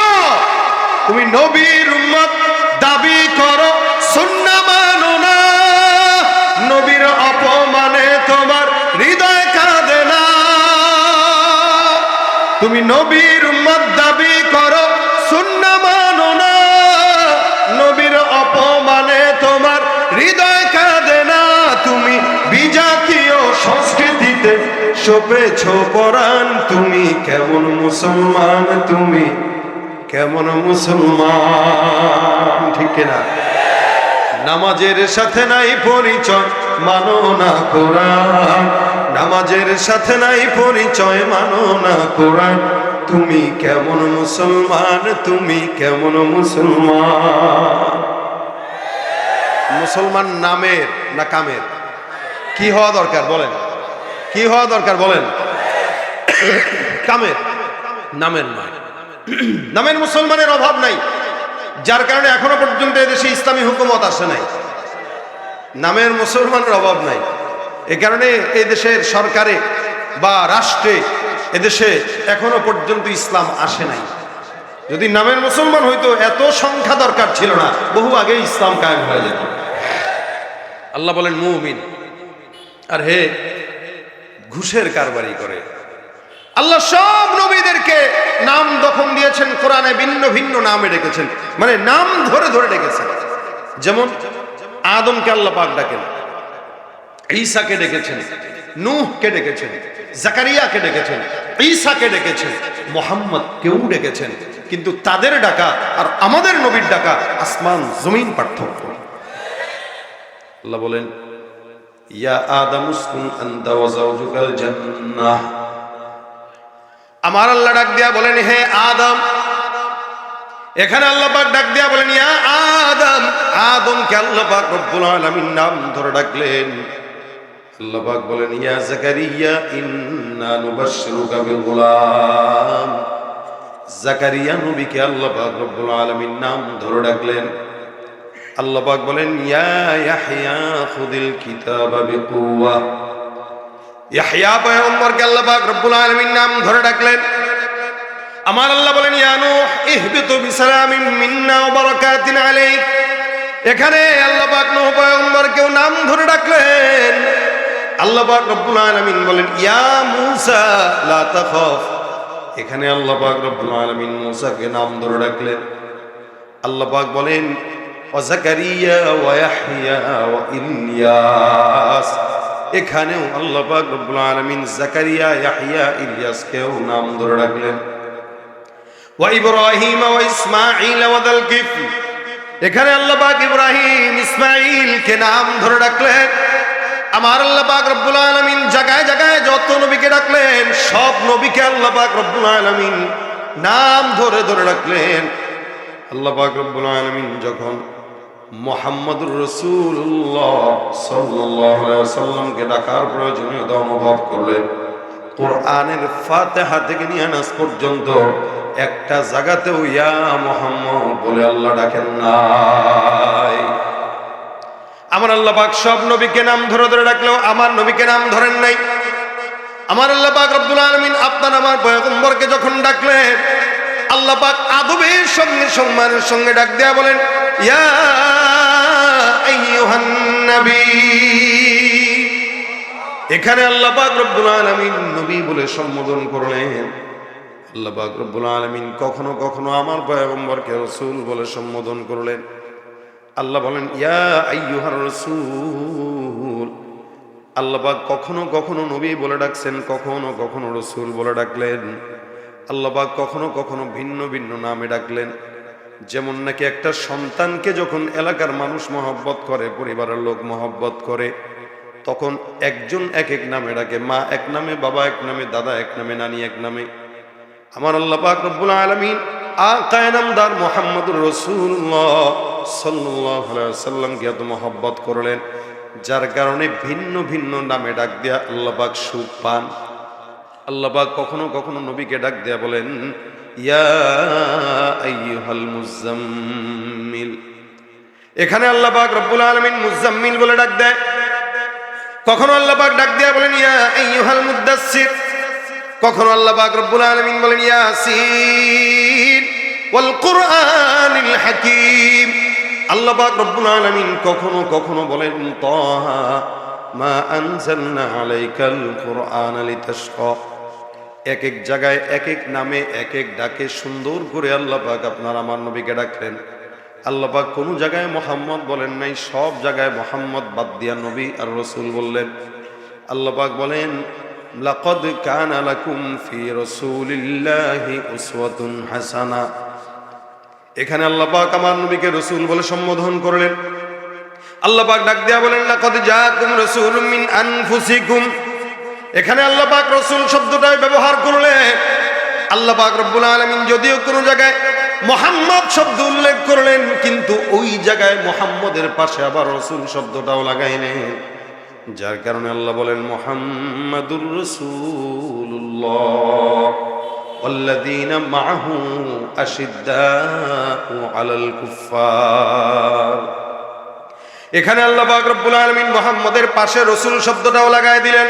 তুমি নবীর উম্মত দাবি করো, সুন্নাহ মানো না, নবীর অপমানে তোমার হৃদয় কাঁদে না। তুমি নবীর উম্মত দাবি করো, সুন্নাহ মানো না, নবীর অপমানে তোমার হৃদয় কাঁদে না। তুমি বিজাতীয় সংস্কৃতিতে সপেছ পরাণ, তুমি কেমন মুসলমান, তুমি কেমন মুসলমান, ঠিক না? নামাজের সাথে নাই পরিচয়, মানো না কোরআন, নামাজের সাথে নাই পরিচয়, মানো না কোরআন, তুমি কেমন মুসলমান, তুমি কেমন মুসলমান। মুসলমান নামের না কামের? কি হওয়া দরকার বলেন? কি হওয়া দরকার বলেন? কামের, নামের নয়। নামের মুসলমানের অভাব নাই, যার কারণে এখনো পর্যন্ত এদেশে ইসলামী হুকুমত আসে নাই। নামের মুসলমানের অভাব নাই, এ কারণে এই দেশের সরকারে বা রাষ্ট্রে এদেশে এখনো পর্যন্ত ইসলাম আসে নাই। যদি নামের মুসলমান হইতো এত সংখ্যা দরকার ছিল না, বহু আগে ইসলাম কায়েম হয়ে যেত। আল্লাহ বলেন মুমিন, আর হে ঘুষের কারবারি করে। আল্লাহ সব নবীদেরকে নাম যখন দিয়েছেন কোরআনে ভিন্ন ভিন্ন নামে ডেকেছেন, মানে নাম ধরে ধরে ডেকেছেন। যেমন আদমকে আল্লাহ পাক ডাকেন, ঈসাকে ডেকেছেন, নূহকে ডেকেছেন, জাকারিয়াকে ডেকেছেন, ঈসাকে ডেকেছেন, মুহাম্মদকেও ডেকেছেন। কিন্তু তাদের ডাকা আর আমাদের নবীর ডাকা আসমান জমিন পার্থক্য। আল্লাহ বলেন ইয়া আদম উসকুন আনতা ওয়া যাওজুকাল জান্নাহ। আমার আল্লাহ ডাক দিয়া বলেন হে আদম। এখানে আল্লাহ পাক ডাক দিয়া বলেন ইয়া আদম। আদমকে আল্লাহ পাক রব্বুল আলামিন নাম ধরে ডাকলেন। আল্লাহ পাক বলেন ইয়া জাকারিয়া ইন্না নুবাশশিরুকা বিল গুলাম। জাকারিয়া নবীকে আল্লাহ পাক রব্বুল আলামিন নাম ধরে ডাকলেন। আল্লাহ পাক বলেন ইয়া ইয়াহইয়া খুযিল কিতাবা বিকুওয়া। ইয়াহইয়া পয়গম্বরকে আল্লাহ পাক রব্বুল আলামিন নাম ধরে ডাকলেন। আমার আল্লাহ বলেন ইয়া নূহ ইহবিতু বিসালামিন মিন্না ওয়া বারাকাতিন আলাইক। এখানে আল্লাহ পাক নূহ পয়গম্বরকেও নাম ধরে ডাকলেন। আল্লাহ পাক রব্বুল আলামিন বলেন ইয়া মূসা লা তাখাফ। এখানে আল্লাহ পাক রব্বুল আলামিন মূসাকে নাম ধরে ডাকলেন। আল্লাহ পাক বলেন ওয়া যাকারিয়া ওয়া ইয়াহইয়া ওয়া ইলিয়াস। এখানেও আল্লাহ পাক রব্বুল আলামিন যাকারিয়া, ইয়াহইয়া, ইলিয়াসকেও নাম ধরে ডাকলেন। ওয়া ইব্রাহিম ওয়া ইসমাঈল ওয়া যাল কিফল। এখানে আল্লাহ পাক ইব্রাহিম, ইসমাঈলকে নাম ধরে ডাকলেন। আমার আল্লাহ পাক রব্বুল আলামিন জায়গায় জায়গায় যত নবীকে ডাকলেন সব নবীকে আল্লাহ পাক রব্বুল আলামিন নাম ধরে ধরে ডাকলেন। আল্লাহ পাক রব্বুল আলামিন যখন মুহাম্মদুর রাসূলুল্লাহ সাল্লাল্লাহু আলাইহি ওয়াসাল্লামকে ডাকার প্রয়োজনীয়তা অনুভব করলেন, কোরআনের ফাতিহা থেকে নিয়ে নাস পর্যন্ত একটা জায়গাতেও ইয়া মুহাম্মদ বলে আল্লাহ ডাকেন নাই। আমার আল্লাহ পাক সব নবীকে নাম ধরে ধরে ডাকলেও আমার নবীকে নাম ধরেন নাই। আমার আল্লাহ পাক রব্বুল আলামিন আপনার আমার পয়গম্বরকে যখন ডাকলেন, আল্লাহ পাক আদবের সঙ্গে সম্মানের সঙ্গে ডাক দেয়া বলেন ইয়া আইয়ুহান নবী। এখানে আল্লাহ পাক রব্বুল আলামিন নবী বলে সম্বোধন করলেন। আল্লাহ পাক রব্বুল আলামিন কখনো কখনো আমার পয়গম্বরকে রাসূল বলে সম্বোধন করলেন। আল্লাহ বলেন ইয়া আইয়ুহার রাসূল। আল্লাহ পাক কখনো কখনো নবী বলে ডাকছেন, কখনো কখনো রাসূল বলে ডাকলেন। আল্লাহ পাক কখনো কখনো ভিন্ন ভিন্ন নামে ডাকলেন। যেমন নাকি একটা সন্তানকে যখন এলাকার মানুষ মহব্বত করে, পরিবারের লোক মহব্বত করে, তখন একজন এক এক নামে ডাকে। মা এক নামে, বাবা এক নামে, দাদা এক নামে, নানি এক নামে। আমার আল্লাহ পাক রব্বুল আলামিন আকায়ে নামদার মুহাম্মদুর রাসূলুল্লাহ সাল্লাল্লাহু আলাইহি ওয়াসাল্লামকে এত মহব্বত করলেন, যার কারণে ভিন্ন ভিন্ন নামে ডাক দেয়া আল্লাহ পাক সুখ পান। আল্লাহ পাক কখনো কখনো নবীকে ডাক দেয়া বলেন ইয়া আইয়ুহাল মুজাম্মিল। এখানে আল্লাহ পাক রব্বুল আলামিন মুজাম্মিল বলে ডাক দেয়। কখনো আল্লাহ পাক ডাক দেয়া বলেন ইয়া আইয়ুহাল মুদাসসির। কখনো আল্লাহ পাক রব্বুল আলামিন বলেন ইয়াসিন ওয়াল কুরআনিল হাকীম। আল্লাহ পাক রব্বুল আলামিন কখনো কখনো বলেন তাহা মা আনজালনা আলাইকাল কুরআনা লিতাশকা। এক এক জায়গায় এক এক নামে এক এক ডাকে সুন্দর করে আল্লাহ পাক আপনার আমার নবীকে ডাকলেন। আল্লাহ পাক কোনো জায়গায় মুহাম্মদ বলেন নাই, সব জায়গায় মুহাম্মদ বাদ দিয়া নবী আর রাসূল বললেন। আল্লাহ পাক বলেন লাকাদ কানা লাকুম ফি রাসূলিল্লাহি উসওয়াতুন হাসানা। এখানে আল্লাহ পাক আমার নবীকে রাসূল বলে সম্বোধন করলেন। আল্লাহ পাক ডাক দেয়া বলেন লাকাদ জাআকুম রাসূলুম মিন আনফুসিকুম। এখানে আল্লাহ পাক রাসূল শব্দটাই ব্যবহার করলেন। আল্লাহ পাক রব্বুল আলামিন যদিও কোনো জায়গায় মুহাম্মদ শব্দ উল্লেখ করলেন, কিন্তু ওই জায়গায় মুহাম্মদের পাশে আবার রাসূল শব্দটাও লাগাইলেন, যার কারণে আল্লাহ বলেন মুহাম্মাদুর রাসূলুল্লাহ ওয়াল্লাযীনা মাআহু আশিদ্দাউ আলাল কুফফার। এখানে আল্লাহ পাক রব্বুল আলামিন মুহাম্মদের পাশে রাসূল শব্দটাও লাগায় দিলেন।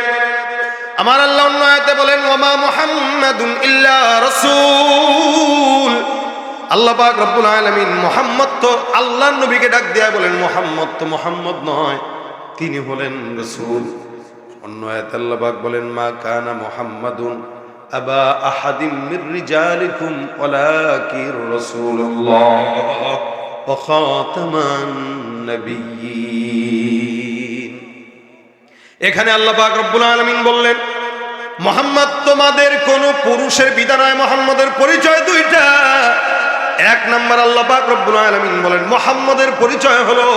আমার আল্লাহ অন্য আয়াতে বলেন ওয়ামা মুহাম্মাদুন ইল্লা রাসূল। আল্লাহ পাক রব্বুল আলামিন মুহাম্মদ তো আল্লাহর নবীকে ডাক দেয়া বলেন মুহাম্মদ তো মুহাম্মদ নয়, তিনি হলেন রাসূল। অন্য আয়াতে আল্লাহ পাক বলেন মা কানা মুহাম্মাদুন আবা আহাদিম মির রিজালিকুম ওয়ালাকির রাসূলুল্লাহ ওয়া খাতামান নাবিয়্যিন। এখানে আল্লাহ পাক রব্বুল আলামিন বললেন মুহাম্মদ তোমাদের কোন পুরুষের বিদা নয়, মুহাম্মদের পরিচয় দুইটা। এক নাম্বার আল্লাহ পাক রব্বুল আলামিন বলেন মুহাম্মদের পরিচয় হলো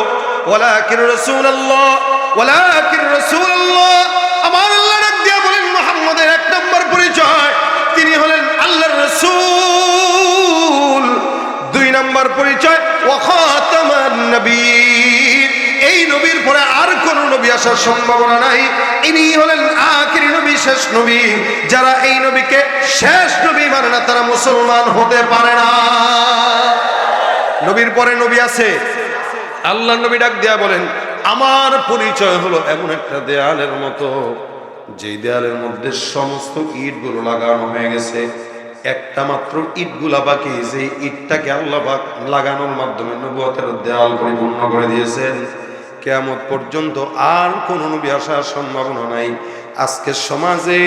ওয়ালাকির রাসূলুল্লাহ, ওয়ালাকির রাসূলুল্লাহ। আমার আল্লাহ ডাক দিয়া বলেন মুহাম্মদের এক নাম্বার পরিচয় তিনি হলেন আল্লাহর রাসূল। দুই নাম্বার পরিচয় ওয়া খাতামান নবিয়্যিন। এই নবীর পরে আর কোন নবী আসার সম্ভাবনা নাই, ইনি হলেন আখিরি নবী, শেষ নবী। যারা এই নবীকে শেষ নবী মানে না তারা মুসলমান হতে পারে না। নবীর পরে নবী আছে। আল্লাহ নবী ডাক দেয়া বলেন আমার পরিচয় হলো এমন একটা দেয়ালের মতো, যেই দেয়ালের মধ্যে সমস্ত ইটগুলো লাগানো হয়ে গেছে, একটা মাত্র ইটগুলা বাকি, যে ইটটাকে আল্লাহ পাক লাগানোর মাধ্যমে নবুয়তের দেয়াল পরিপূর্ণ করে দিয়েছেন। কিয়ামত পর্যন্ত আর কোন নবী আসার সম্ভাবনা নাই। আজকের সমাজে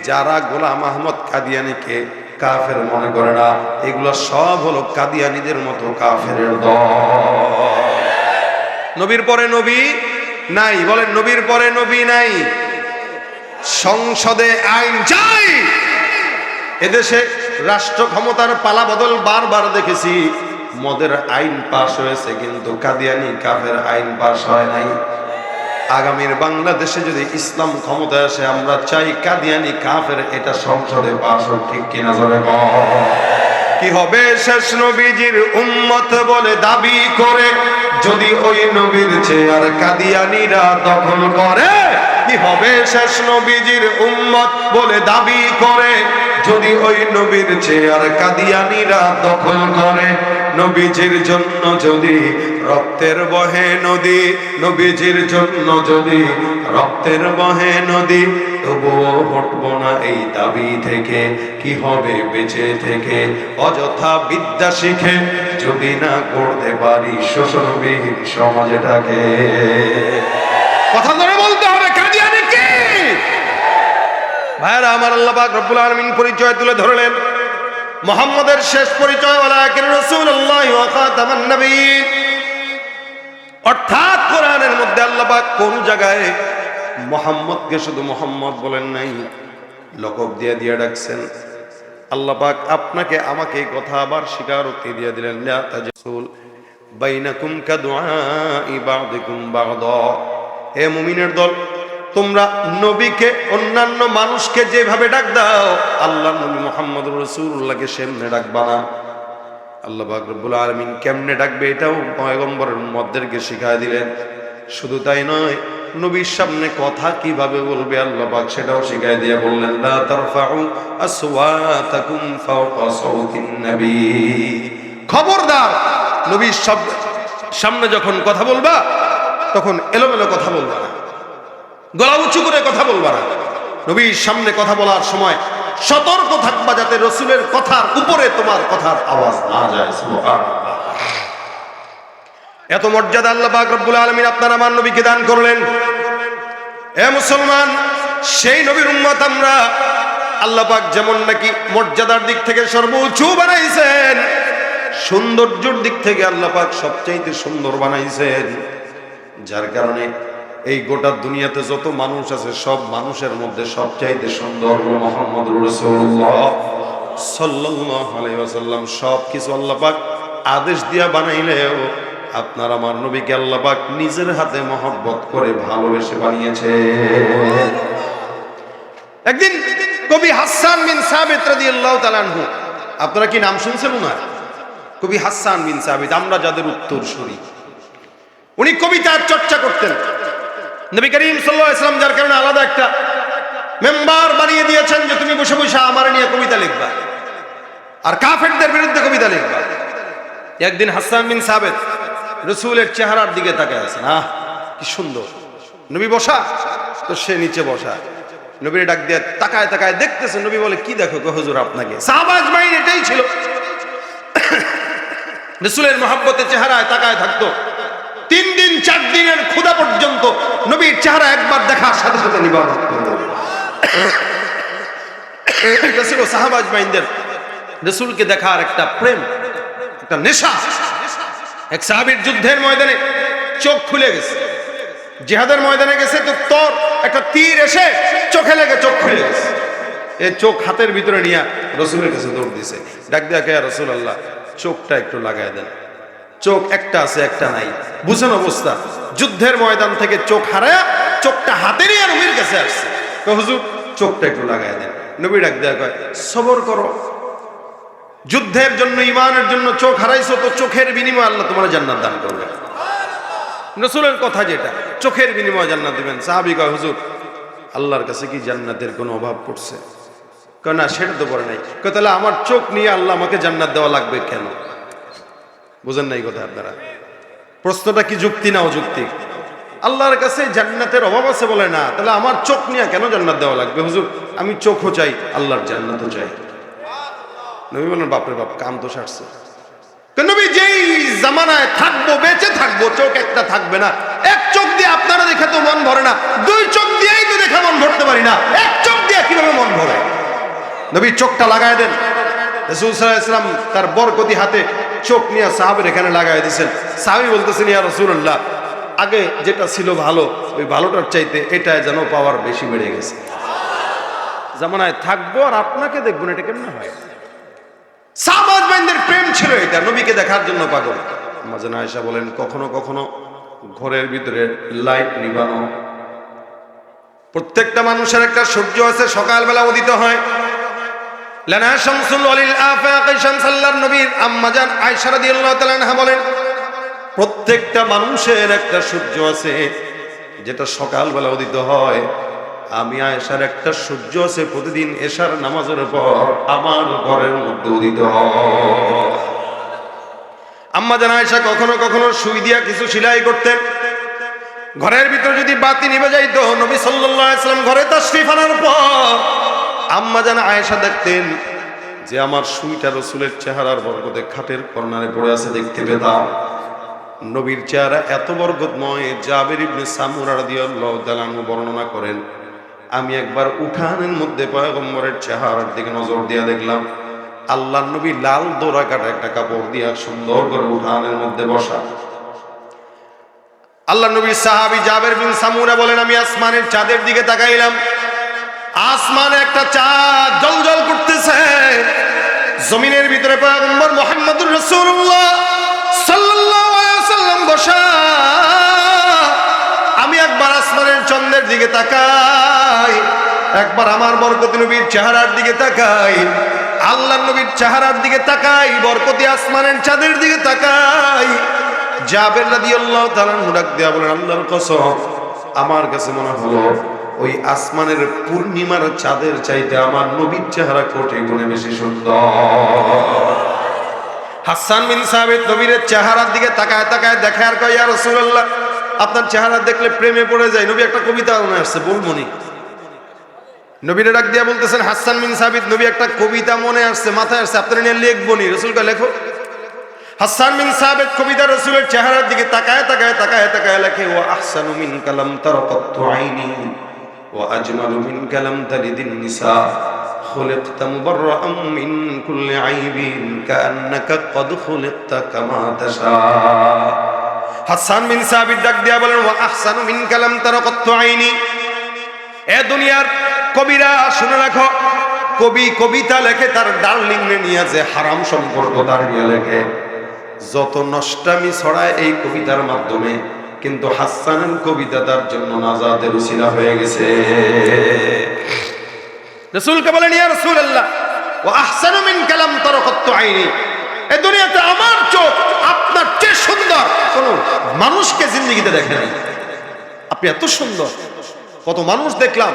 যারা গোলাম আহমদ কাদিয়ানীকে কাফের মনে করে না, এগুলো সব হলো কাদিয়ানীদের মতো কাফেরের দল। নবীর পরে নবী নাই, বলেন নবীর পরে নবী নাই। সংসদে আইন চাই। এদেশে রাষ্ট্র ক্ষমতার পালা বদল বারবার দেখেছি। মদের আইন পাশ হয়েছে, কিন্তু কাদিয়ানী কাফের আইন পাশ হয় নাই। আগামীর বাংলাদেশে যদি ইসলাম ক্ষমতায় আসে, আমরা চাই কাদিয়ানী কাফের এটা সংসদে পাশ হোক, ঠিক কিনা জোরে বল। কি হবে শেষ নবীজির উম্মত বলে দাবি করে, যদি ওই নবীর চেয়ার কাদিয়ানীরা দখল করে? কি হবে শেষ নবীজির উম্মত বলে দাবি করে, যদি ওই নবীর চেয়ার কাদিয়ানীরা দখল করে? নবীজির জন্য যদি রক্তের বহে নদী, নবীজির জন্য যদি রক্তের বহে নদী, তবুও হটবো না এই দাবি থেকে। কি হবে বেঁচে থেকে অযথা বিদ্যা শিখে, যদি না করতে পারি শোষণবিহীন সমাজটাকে? কথা ধরে বলতে হবে কাদিয়ানী কি। ভাইরা আমার, আল্লাহ পাক রব্বুল আলামিন পরিচয় তুলে ধরলেন। মুহাম্মদের শেষ পরিচয় ওয়ালাকিন রাসূলুল্লাহ ওয়া খাতামান নবিয়্যিন। অর্থাৎ কোরআনের মধ্যে আল্লাহ পাক কোন জায়গায় মুহাম্মদকে শুধু মুহাম্মদ বলেন নাই, লকব দিয়ে দিয়ে ডাকছেন। আল্লাহ পাক আপনাকে আমাকে এই কথা আবার স্বীকারোক্তি দিয়ে দিলেন, লা তাজসুল বাইনাকুম কাদুআই বা'দিকুম বা'দা। হে মুমিনের দল, তোমরা নবীকে অন্যান্য মানুষকে যেভাবে ডাক দাও, আল্লাহ নবী মুহাম্মদুর রাসূলুল্লাহকে সেমনে ডাকবা না। আল্লাহ পাক রব্বুল আলামিন কেমনে ডাকবে এটাও পয়গম্বরের উম্মতদেরকে শিখায় দিলেন। শুধু তাই নয়, নবীর সামনে কথা কিভাবে বলবে আল্লাহ পাক সেটাও শিখায় দিয়ে বললেন, লা তারফাউ আসওয়াতাকুম ফাওকা সাওতিন নবী। খবরদার, নবীর সামনে যখন কথা বলবা তখন এলোমেলো কথা বলবা না, গলা উঁচু করে কথা বলবা না। নবীর সামনে কথা বলার সময় সতর্ক থাকবা, যাতে রসুলের কথার উপরে তোমার কথার আওয়াজ না যায়। সুবহানাল্লাহ। এত মর্যাদা আল্লাহ পাক রব্বুল আলামিন আপনার আমার নবীকে দান করলেন। হে মুসলমান, সেই নবীর উম্মত আমরা। আল্লাহ পাক যেমন নাকি মর্যাদার দিক থেকে সর্বোচ্চ বানাইছেন, সৌন্দর্যের দিক থেকে আল্লাহ পাক সবচাইতে সুন্দর বানাইছেন। যার কারণে এই গোটা দুনিয়াতে যত মানুষ আছে, সব মানুষের মধ্যে সবচাইতে সুন্দর মুহাম্মদুর রাসূলুল্লাহ সাল্লাল্লাহু আলাইহি ওয়াসাল্লাম। সব কিছু আল্লাহ পাক আদেশ দিয়া বানাইলেও আপনার আমার নবীকে আল্লাহ পাক নিজের হাতে মহব্বত করে ভালোবেসে বানিয়েছে। একদিন কবি হাসান বিন সাবিত রাদিয়াল্লাহু তাআলা আনহু, আপনারা কি নাম শুনছেন ওনার? কবি হাসান বিন সাবিত, আমরা যাদের উত্তরসূরি। উনি কবিতার চর্চা করতেন। নবী করিম সাল্লাল্লাহু আলাইহি ওয়াসাল্লাম যার কারণে আলাদা একটা মেম্বার বানিয়ে দিয়েছেন যে তুমি বসে বসে আমার নিয়ে কবিতা লিখবা আর কাফেরদের বিরুদ্ধে কবিতা লিখবা। একদিন হাসান বিন সাবিত রাসূলের চেহারার দিকে তাকায় আছেন, আহ কি সুন্দর। নবী বসা, তো সে নিচে বসা। নবীর ডাক দিয়ে তাকায় তাকায় দেখতেছেন। নবী বলে, কি দেখো গো হুজুর আপনাকে? সাহাবা আজমাইন এটাই ছিল, রাসূলের মহব্বতের চেহারায় তাকায় থাকতো। 3 দিন 4 দিনের ক্ষুধা পর্যন্ত নবীর চেহারা একবার দেখার সাথে সাথে নিবারণ করত। এটা ছিল সাহাবা আজমাইনদের রাসূলকে দেখার একটা প্রেম, একটা নেশা। এক সাহাবীর যুদ্ধের ময়দানে চোখ খুলে গেছে, জিহাদের ময়দানে গেছে, তো তোর একটা তীর এসে চোখে লেগে চোখ খুলে গেছে। এই চোখ হাতের ভিতরে নিয়ে রাসূলের কাছে দৌড় দিয়েছে। ডাক দিয়া কে রাসূলুল্লাহ, চোখটা একটু লাগায় দেন। চোখ একটা আছে একটা নাই, বুঝেন অবস্থা। যুদ্ধের ময়দান থেকে চোখ হারায়া চোখটা হাতে নিয়ে নবীর কাছে আসছে। হুজুর চোখটা একটু লাগায় দেন। নবী ডাক দেয়া কয়, সবর করো, যুদ্ধের জন্য ঈমানের জন্য চোখ হারাইছো, তো চোখের বিনিময়ে আল্লাহ তোমার জান্নাত দান করবে। রাসূলের কথা যেটা, চোখের বিনিময়ে জান্নাত দিবেন। সাহাবী কয়, হুজুর আল্লাহর কাছে কি জান্নাতের কোনো অভাব পড়ছে? কয় না, সেটা তো পড়ে নাই। কয় তাহলে আমার চোখ নিয়ে আল্লাহ আমাকে জান্নাত দেওয়া লাগবে কেন? বুঝেন নাই কথা আপনারা? প্রশ্নটা কি যুক্তি না অযৌক্তিক? আল্লাহর কাছে জান্নাতের অভাব আছে বলে না, তাহলে আমার চোখ নিয়ে কেন জান্নাত দেওয়া লাগবে হুজুর? আমি চোখও চাই, আল্লাহর জান্নাতও চাই। নবী বলেন বাপরে বাপ, কাম তো সারছে। নবী যেই জামানায় থাকবো, বেঁচে থাকবো, চোখ একটা থাকবে না। এক চোখ দিয়ে আপনারা দেখে তো মন ভরে না, দুই চোখ দিয়েই তো দেখে মন ভরতে পারি না, এক চোখ দিয়ে কিভাবে মন ভরে? নবী চোখটা লাগায় দেন। রাসূল সাল্লাল্লাহু আলাইহি ওয়াসাল্লাম তার বরকতি হাতে চোখ নিয়ে সাহাবের এখানে লাগায় দিয়েছেন। সাহাবী বলতেছেন, ইয়া রাসূলুল্লাহ, আগে যেটা ছিল ভালো, ওই ভালোটার চাইতে এটা যেন পাওয়ার বেশি বেড়ে গেছে। জামানায় থাকবো আর আপনাকে দেখবো না, এটা কেমনে হয়? সাহাবাদের প্রেম ছিল এটা, নবীকে দেখার জন্য পাগল। আম্মা জান আয়েশা বলেন, কখনো কখনো ঘরের ভিতরে লাইট নিভানো। প্রত্যেকটা মানুষের একটা সূর্য আছে, সকালবেলা উদিত হয়। লানা শামসুল ওয়ালিল আফাক শামসাল্লাহর নবীর আম্মা জান আয়েশা রাদিয়াল্লাহু তাআলা আনহা বলেন, প্রত্যেকটা মানুষের একটা সূর্য আছে যেটা সকালবেলা উদিত হয়। আমি আয়েশার একটা সূর্য আছে, প্রতিদিন এশার নামাজের পর আমার ঘরের মধ্যে উদিত হয়। আম্মা জান আয়েশা কখনো কখনো সুই দিয়া কিছু সেলাই করতেন। ঘরের ভিতরে যদি বাতি নিভে যাইতো, নবী সাল্লাল্লাহু আলাইহি ওয়াসাল্লাম ঘরে তাশরীফ আনার পর আম্মা জান আয়েশা দেখতেন যে আমার সুইটা রাসূলের চেহারার বরকতে খাটের কর্নারে পড়ে আছে, দেখতে পেতাম। নবীর চেহারা এত বরকতময়, জাবের ইবনে সামুরা রাদিয়াল্লাহু তাআলা আনহু বর্ণনা করেন, আমি একবার উঠানের মধ্যে পয়গম্বরের চেহারার দিকে নজর দিয়ে দেখলাম আল্লাহর নবী লাল দোরা কাটা একটা কাপড় দিয়া সুন্দর করে উঠানের মধ্যে বসা। আল্লাহর নবীর সাহাবী জাবের বিন সামুরা বলেন, আমি আসমানের চাঁদের দিকে তাকাইলাম। আসমানে একটা চাঁদ জ্বলজ্বল করতেছে, জমিনের ভিতরে পয়গম্বর মুহাম্মদুর রাসূলুল্লাহ সাল্লাল্লাহু আলাইহি ওয়াসাল্লাম বসা। আমি একবার আসমানের চন্দ্রের দিকে তাকাই, একবার আমার বরকতি নবীর চেহারার দিকে তাকাই, আল্লাহর নবীর চেহারার দিকে তাকাই, বরকতি আসমানের চাঁদের দিকে তাকাই। জাবের রাদিয়াল্লাহু তাআলা ডাক দিয়া বলেন, আল্লাহর কসম, আমার কাছে মনে হলো ওই আসমানের পূর্ণিমার চাঁদের চাইতে আমার নবীর চেহারা কোটি গুণে বেশি সুন্দর। হাসান বিন সাবিত নবীর চেহারার দিকে তাকায় তাকায় দেখে আর কয়, ইয়া রাসূলুল্লাহ, আপনার চেহারা দেখলে প্রেমে পড়ে যায়। নবী একটা কবিতা মনে আসছে, বলবো নি? নবীরে ডাক দিয়া বলতেছেন, হাসান বিন সাবিত, নবী একটা কবিতা মনে আসছে, মাথায় আসছে, আপনারা নিয়ে লিখবো নি? রাসূলকে লেখো। হাসান বিন সাবিত কবিতা রাসূলের চেহারার দিকে তাকায় তাকায় তাকায় তাকায় লেখে, ওয়া আহসানু মিন কালাম তারাকাতু আইনি ওয়া আজমালু মিন কালাম তালিদিন নিসা খুলিকতা মুবাররাআম মিন কুল্লি আইবিন কাআন্নাকা ক্বাদ খুলিকতা কামা তাশা। হাসান বিন সাবিত ডাক দিয়া বলেন, ওয়া আহসানু মিন কালাম তারাকাতু আইনি। এ দুনিয়ার কবিরা শুনে রাখো, কবি কবিতা লেখে তার ডার্লিং নিয়ে, যে হারাম সম্পর্ক তার নিয়ে লেখে, যত নষ্টামি ছড়ায় এই কবিতার মাধ্যমে, কিন্তু হাসানের কবিতা তার জন্য নাজাতের উসিলা হয়ে গেছে। রাসূলকে বলেন, ইয়া রাসূলুল্লাহ, ওয়া আহসানু মিন কালাম তারাকাতু আইনি, এই দুনিয়াতে আমার চোখ আপনার চেয়ে সুন্দর কোন মানুষকে জিন্দেগিতে দেখেনি। আপনি এত সুন্দর, কত মানুষ দেখলাম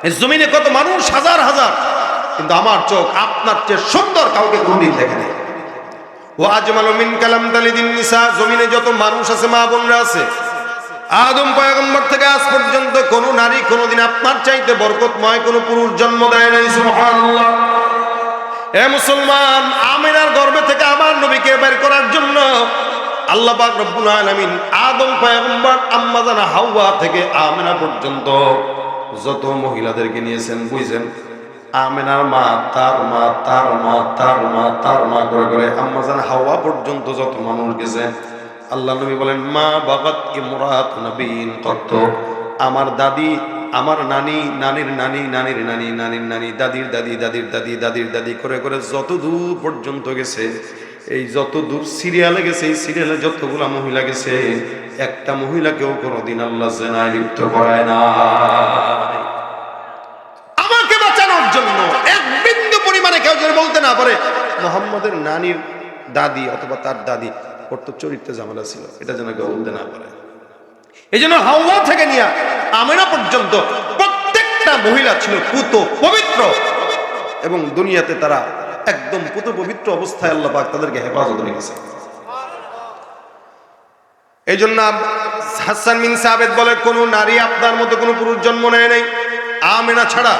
এই জমিনে, কত মানুষ হাজার হাজার, কিন্তু আমার চোখ আপনার চেয়ে সুন্দর কাউকে কোনদিন দেখেনি। ও আজমালু মিন কালাম তালিদিন নিসা, জমিনে যত মানুষ আছে, মা বোনরা আছে, আদম পয়গম্বর থেকে আজ পর্যন্ত কোন নারী কোনদিন আপনার চাইতে বরকতময় কোন পুরুষ জন্ম দেয় নাই। সুবহানাল্লাহ। এ মুসলমান, আমিনার গর্ভে থেকে আমার নবীকে বের করার জন্য আল্লাহ পাক রব্বুল আলামিন আদম পয়গম্বর, আম্মা জান হাওয়া থেকে আমিনা পর্যন্ত যত মহিলাদেরকে নিয়েছেন, বুঝছেন, আমিনার মা, তার মা, তার মা, তার মা, তার মা করে করে আম্মা জান হাওয়া পর্যন্ত যত মানুষ গেছে, আল্লাহ নবী বলেন, মা বাগাত ইমরাত নবীন কত, আমার দাদি, আমার নানি, নানির নানি, নানির নানি, নানির নানি, দাদির দাদি, দাদির দাদি, দাদির দাদি করে করে যত দূর পর্যন্ত গেছে, এই যত দূর সিরিয়ালে গেছে, এই সিরিয়ালে যতগুলা মহিলা গেছে, একটা মহিলাকেও কোনোদিন আল্লাহ জেনায় লিপ্ত করায় না। আমাকে বাঁচানোর জন্য এক বিন্দু পরিমাণে কেউ যদি বলতে না পারে মুহাম্মদের নানির দাদি অথবা তার দাদি ওর তো চরিত্রে ঝামেলা ছিল, এটা যেন কেউ বলতে না পারে। এই জন্য হাওয়া থেকে নিয়ে আমিনা পর্যন্ত প্রত্যেকটা মহিলা ছিল পুত পবিত্র, এবং দুনিয়াতে তারা একদম পুত পবিত্র অবস্থায় আল্লাহ পাক তাদেরকে হেফাজত রেখেছে। এই জন্য হাসান বিন সাবিত বলে, কোন নারী আপনার মতো কোন পুরুষ জন্ম নেয় নাই আমেনা ছাড়া।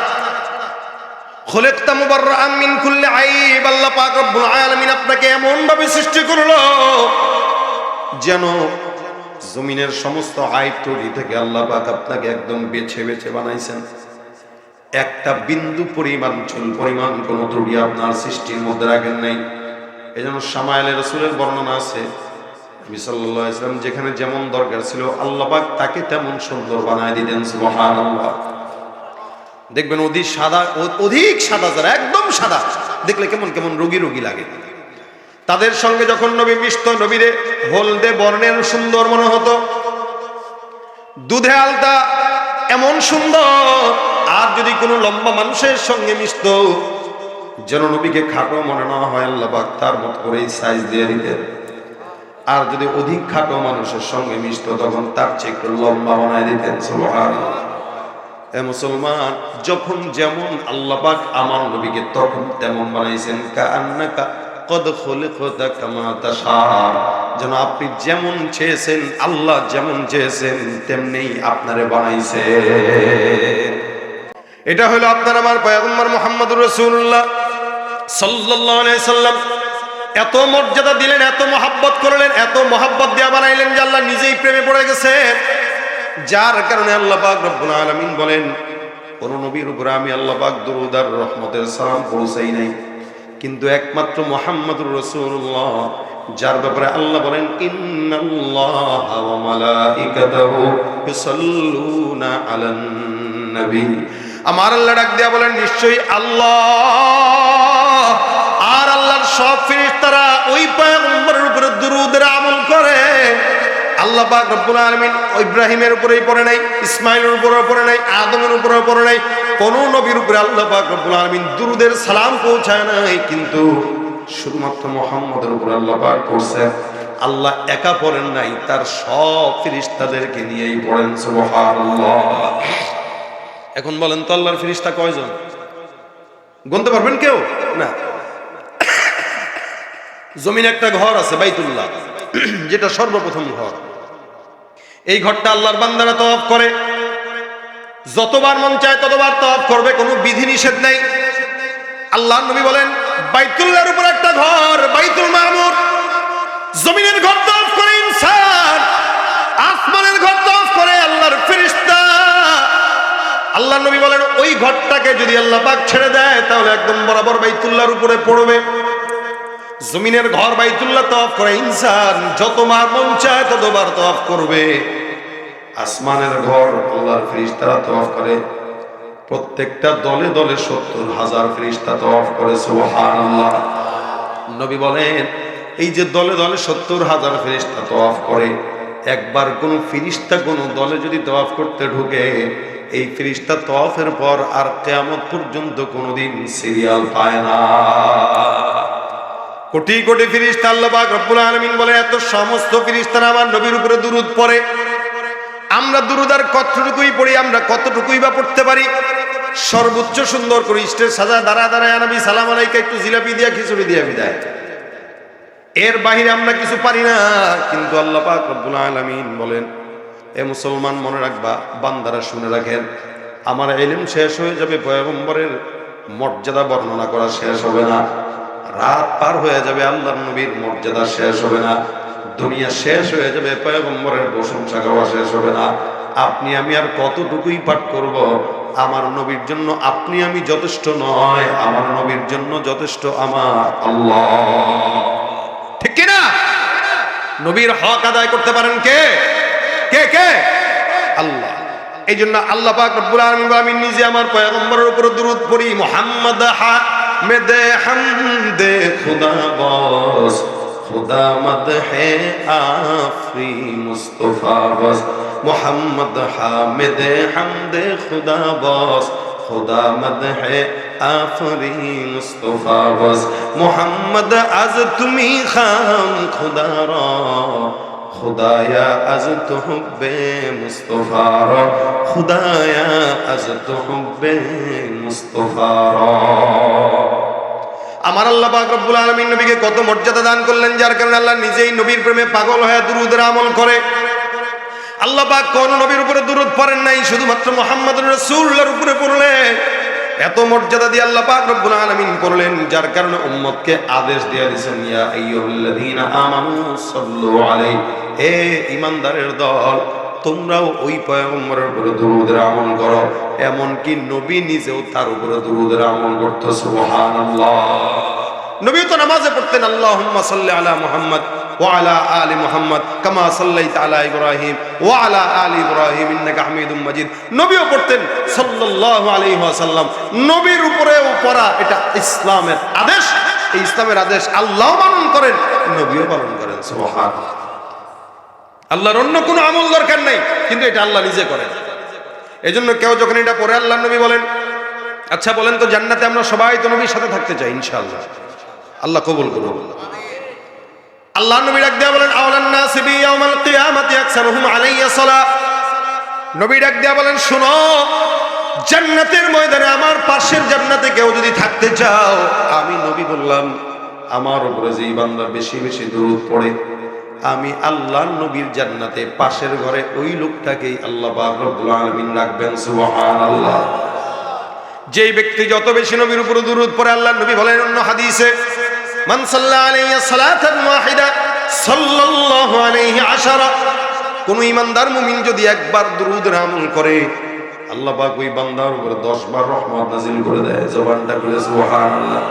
খুলিকতা মুবাররাআম মিন কুল্লি আইব, আল্লাহ পাক রব্বুল আলামিন আপনাকে এমন ভাবে সৃষ্টি করলো যেন জমিনের সমস্ত আইব ত্রুটি থেকে আল্লাহ পাক আপনাকে একদম বেছে বেছে বানাইছেন। একটা বিন্দু পরিমাণ চুল পরিমাণ কোন ত্রুটি আপনার সৃষ্টির মধ্যে রাখেন নাই। এই জন্য শামাইলে রাসূলের বর্ণনা আছে, নবী সাল্লাল্লাহু আলাইহি ওয়াসাল্লাম যেখানে যেমন দরকার ছিল আল্লাহ পাক তাকে তেমন সুন্দর বানায় দিতেন। সুবহানাল্লাহ। দেখবেন অধিক সাদা যারা একদম সাদা দেখলে কেমন কেমন রোগী রোগী লাগে, তাদের সঙ্গে যখন নবী মিশত নবীরে হলদে বর্ণের সুন্দর মনে হতো, দুধে আলতা এমন সুন্দর। আর যদি কোনো লম্বা মানুষের সঙ্গে মিশত যেন নবীকে খাটো মনে না হয়, আল্লাহ পাক তার মত করেই সাইজ দিয়ে দিতেন। আর যদি অধিক খাটো মানুষের সঙ্গে মিশত তখন তার চেয়ে একটু লম্বা বানায় দিতেন। সুবহানাল্লাহ। এ মুসলমান, যখন যেমন আল্লাহ পাক আমার নবীকে তখন তেমন বানাইছেন। কাআন্নাকা কদ খুলিকতা কামা তাশা, যেন আপনি যেমন চেয়েছেন, আল্লাহ যেমন চেয়েছেন তেমনি আপনারে বানাইছে। এটা হলো আপনার আমার পয়গম্বর মুহাম্মদুর রাসূলুল্লাহ সাল্লাল্লাহু আলাইহি সাল্লাম। এত মর্যাদা দিলেন, এত মহব্বত করলেন, এত মহব্বত দিয়া বানাইলেন যে আল্লাহ নিজেই প্রেমে পড়ে গেছেন। যার কারণে আল্লাহ পাক রব্বুল আলামিন বলেন, কোন নবীর উপরে আমি আল্লাহ পাক দরুদ আর রহমতের সালাম পৌঁছাই নাই, কিন্তু একমাত্র মুহাম্মদুর রাসূলুল্লাহ, যার ব্যাপারে আল্লাহ বলেন ইন্নাল্লাহা ওয়া মালাইকাতাহু ইউসাল্লুনা আলান নবী। আমার আল্লাহ ডাক দিয়া বলেন, নিশ্চয়ই আল্লাহ আর আল্লাহর সব ফেরেশতারা ওই পয়গম্বরের উপরে দুরূদের আমল করে। আল্লাহ পাক রব্বুল আলামিন ইব্রাহিমের উপরেই পড়ে নাই, ইসমাইলের উপরেও পড়ে নাই, আদমের উপরেও পড়ে নাই, কোন নবীর উপরে আল্লাহ পাক রব্বুল আলামিন দুরূদের সালাম পৌঁছায় নাই, কিন্তু শুধুমাত্র মুহাম্মদের উপরে আল্লাহ পাক পড়ছেন। আল্লাহ একা পড়েন নাই, তার সব ফেরেশতাদেরকে নিয়েই পড়েন। সুবহানাল্লাহ। এখন বলেন তো আল্লাহর ফেরেশতা কয়জন? গুনতে পারবেন কেউ? না। জমিনে একটা ঘর আছে বাইতুল্লাহ, যেটা সর্বপ্রথম ঘর। এই ঘরটা আল্লাহর বান্দারা তওয়াফ করে, যতবার মন চায় ততবার তওয়াফ করবে, কোনো বিধি নিষেধ নাই। আল্লাহর নবী বলেন, বাইতুল্লাহর উপর একটা ঘর বাইতুল মামুর, জমিনের ঘর তওয়াফ করে ইনসান, আসমানের ঘর তওয়াফ করে আল্লাহর ফেরেশতা। আল্লাহর নবী বলেন, ওই ঘরটাকে যদি আল্লাহ পাক ছেড়ে দেয় তাহলে একদম বরাবর বাইতুল্লাহর উপরে পড়বে। জমিনের ঘর বাইতুল্লাহ তওয়াফ করে ইনসান, যতবার মন চায় ততবার তওয়াফ করবে। আসমানের ঘর আল্লাহর ফেরেশতারা তওয়াফ করে, প্রত্যেকটা দলে দলে ৭০,০০০ ফেরেশতা তওয়াফ করে। সুবহানাল্লাহ। নবী বলেন, এই যে দলে দলে ৭০,০০০ ফেরেশতা তওয়াফ করে, একবার কোন ফেরেশতা কোন দলে যদি তওয়াফ করতে ঢুকে, এই ফেরেশতা তওয়াফের পর আর কিয়ামত পর্যন্ত কোনোদিন সিরিয়াল পায় না। কোটি কোটি ফেরেশতা আল্লাহ পাক রব্বুল আলামিন বলে, এত সমস্ত ফেরেশতারা আমার নবীর উপরে দুরূদ পড়ে। আমরা দুরূদ আর কতটুকুই পড়ি, আমরা কতটুকুই বা পড়তে পারি? সর্বোচ্চ সুন্দর করে স্টেজ সাজা দাঁড়া দাঁড়ায় নবী সালাম আলাইকা একটু জিলাপি দিয়া খিচুড়ি দিয়া বিদায়, এর বাহিরে আমরা কিছু পারি না। কিন্তু আল্লাহ পাক রব্বুল আলামিন বলেন, এ মুসলমান মনে রাখবা, বান্দারা শুনে রাখেন, আমার ইলম শেষ হয়ে যাবে, পয়গম্বরের মর্যাদা বর্ণনা করা শেষ হবে না। রাত পার হয়ে যাবে, আল্লাহর নবীর মর্যাদা শেষ হবে না। দুনিয়া শেষ হয়ে যাবে, পয়গম্বরের প্রশংসা গাওয়া শেষ হবে না। আপনি আমি আর কতটুকুই পাঠ করব? আমার নবীর জন্য আপনি আমি যথেষ্ট নয়, আমার নবীর জন্য যথেষ্ট আমার আল্লাহ। ঠিক কিনা? নবীর হক আদায় করতে পারেন কে? কে কে? আল্লাহ। এই জন্য আল্লাহ পাক রব্বুল আলামিন নিজে আমার পয়গম্বরের উপর দুরূদ পড়ি। মুহাম্মদ হামিদে হামদে খুদা বস, খুদা মদহে আফরি মুস্তাফা বস। মুহাম্মদ হামিদে হামদে খুদা বস, খুদা মদহে আফরি মুস্তাফা বস। মুহাম্মদ আজ তুমি খাম খুদা রা, খুদায়া আজ তো হুব্বে মুস্তাফা রা, খুদায়া আজ তো হুব্বে মুস্তাফা রা। আমার আল্লাহ পাক রব্বুল আলামিন নবীকে কত মর্যাদা দান করলেন, যার কারণে আল্লাহ নিজেই নবীর প্রেমে পাগল হয়ে দুরুদের আমল করে। আল্লাহ পাক কোন নবীর উপরে দুরূদ পড়েন নাই, শুধুমাত্র মুহাম্মদুর রাসূলুল্লাহর উপরে পড়লেন। এত মর্যাদা দিয়ে আল্লাহ পাক রব্বুল আলামিন করলেন, যার কারণে উম্মতকে আদেশ দিয়ে দিয়েছেন, ইয়া আইয়ুহাল্লাযীনা আমানু সাল্লু আলাইহি, হে ঈমানদারের দল, তোমরাও ওই পয়গম্বরের উপরে দুরূদের আমল করো। এমনকি নবী নিজেও তার উপরে দুরূদের আমল করত। সুবহানাল্লাহ। নবী তো নামাজে পড়তেন, আল্লাহুম্মা সাল্লি আলা মুহাম্মদ ওয়া আলা আলি মুহাম্মদ কামা সাল্লাইতা আলা ইব্রাহিম ওয়া আলা আলি ইব্রাহিম ইন্নাকা হামিদুম মাজিদ। নবীও পড়তেন সাল্লাল্লাহু আলাইহি ওয়াসাল্লাম। নবীর উপরেও পড়া এটা ইসলামের আদেশ। এই ইসলামের আদেশ আল্লাহ পালন করেন, নবীও পালন করেন। সুবহানাল্লাহ। আল্লাহর অন্য কোনো আমল দরকার নাই, কিন্তু এটা আল্লাহ নিজে করেন। এজন্য কেউ যখন এটা পড়ে আল্লাহ নবী বলেন, আচ্ছা বলেন তো জান্নাতে আমরা সবাই তো নবীর সাথে থাকতে চাই ইনশাআল্লাহ। আল্লাহ কবুল করুন। আল্লাহ নবী ডাক দেয়া বলেন, আওলান নাসি বি ইয়াউমাল কিয়ামাতি আকসারুহুম আলাইয়া সালাহ। নবী ডাক দেয়া বলেন, শোনো, জান্নাতের ময়দানে আমার পাশের জান্নাতে কেউ যদি থাকতে চাও, আমি নবী বললাম, আমার উপরে যেই বান্দা বেশি বেশি দরুদ পড়ে, আমি আল্লাহ নবীর জান্নাতে পাশের ঘরে ওই লোকটাকেই আল্লাহ পাক রব্বুল আলামিন রাখবেন। সুবহানাল্লাহ। যেই ব্যক্তি যত বেশি নবীর উপরে দুরূদ পড়ে, আল্লাহ নবী বলেন অন্য হাদিসে, মান সাল্লা আলাইহি সালাতান ওয়াহিদা সাল্লাল্লাহু আলাইহি আশারা। কোন ঈমানদার মুমিন যদি একবার দুরূদের আমল করে, আল্লাহ পাক ওই বান্দার উপরে 10 বার রহমত নাযিল করে দেয়। জবানটা খুলে সুবহানাল্লাহ।